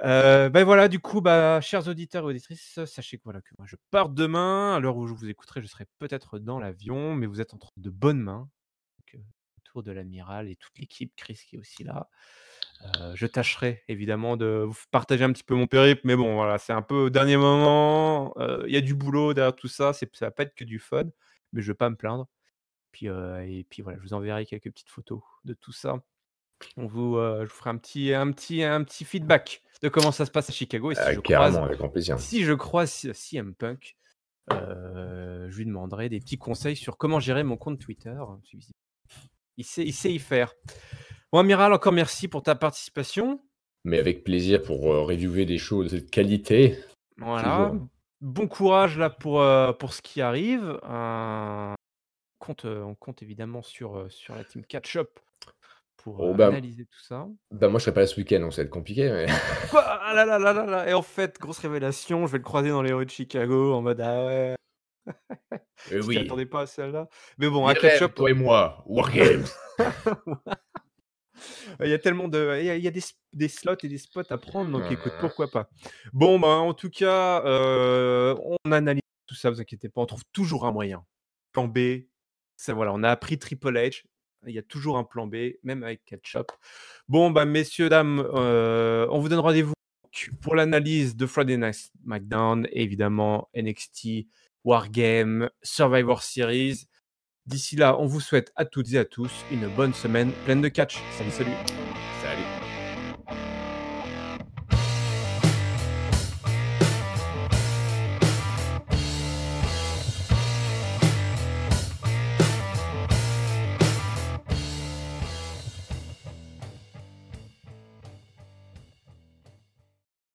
Voilà, du coup, chers auditeurs et auditrices, sachez que voilà, que moi je pars demain. À l'heure où je vous écouterai, je serai peut-être dans l'avion, mais vous êtes entre de bonnes mains. Donc, autour de l'amiral et toute l'équipe, Chris qui est aussi là. Je tâcherai évidemment de vous partager un petit peu mon périple, mais bon, voilà, c'est un peu au dernier moment. Il y a du boulot derrière tout ça, ça va pas être que du fun, mais je vais pas me plaindre. Et puis voilà, je vous enverrai quelques petites photos de tout ça. Je vous ferai un petit feedback de comment ça se passe à Chicago et si je croise Carrément, avec grand plaisir. si je croise CM Punk, je lui demanderai des petits conseils sur comment gérer mon compte Twitter, hein, il sait y faire. Bon amiral, encore merci pour ta participation. Mais avec plaisir pour, reviewer des shows de cette qualité, Voilà, toujours. bon courage là pour ce qui arrive. On compte évidemment sur la team Catch-up pour, Oh analyser tout ça. moi je serai pas là ce week-end, donc ça va être compliqué, mais Quoi? Ah là là là là là! Et en fait, grosse révélation, je vais le croiser dans les rues de Chicago en mode: «Ah ouais, tu t'y oui, attendais pas à celle-là?» Mais bon, à les rêves, Ketchup, toi et moi, Wargames. il y a tellement de il y a des slots et des spots à prendre, donc écoute, pourquoi pas. Bon, bah, en tout cas, on analyse tout ça, vous inquiétez pas, on trouve toujours un moyen. Plan B, ça voilà, on a appris Triple H, il y a toujours un plan B, même avec Ketchup. Bon, bah, messieurs, dames, on vous donne rendez-vous pour l'analyse de Friday Night SmackDown, et évidemment NXT, Wargame, Survivor Series. D'ici là, on vous souhaite à toutes et à tous une bonne semaine pleine de catch. Salut, salut!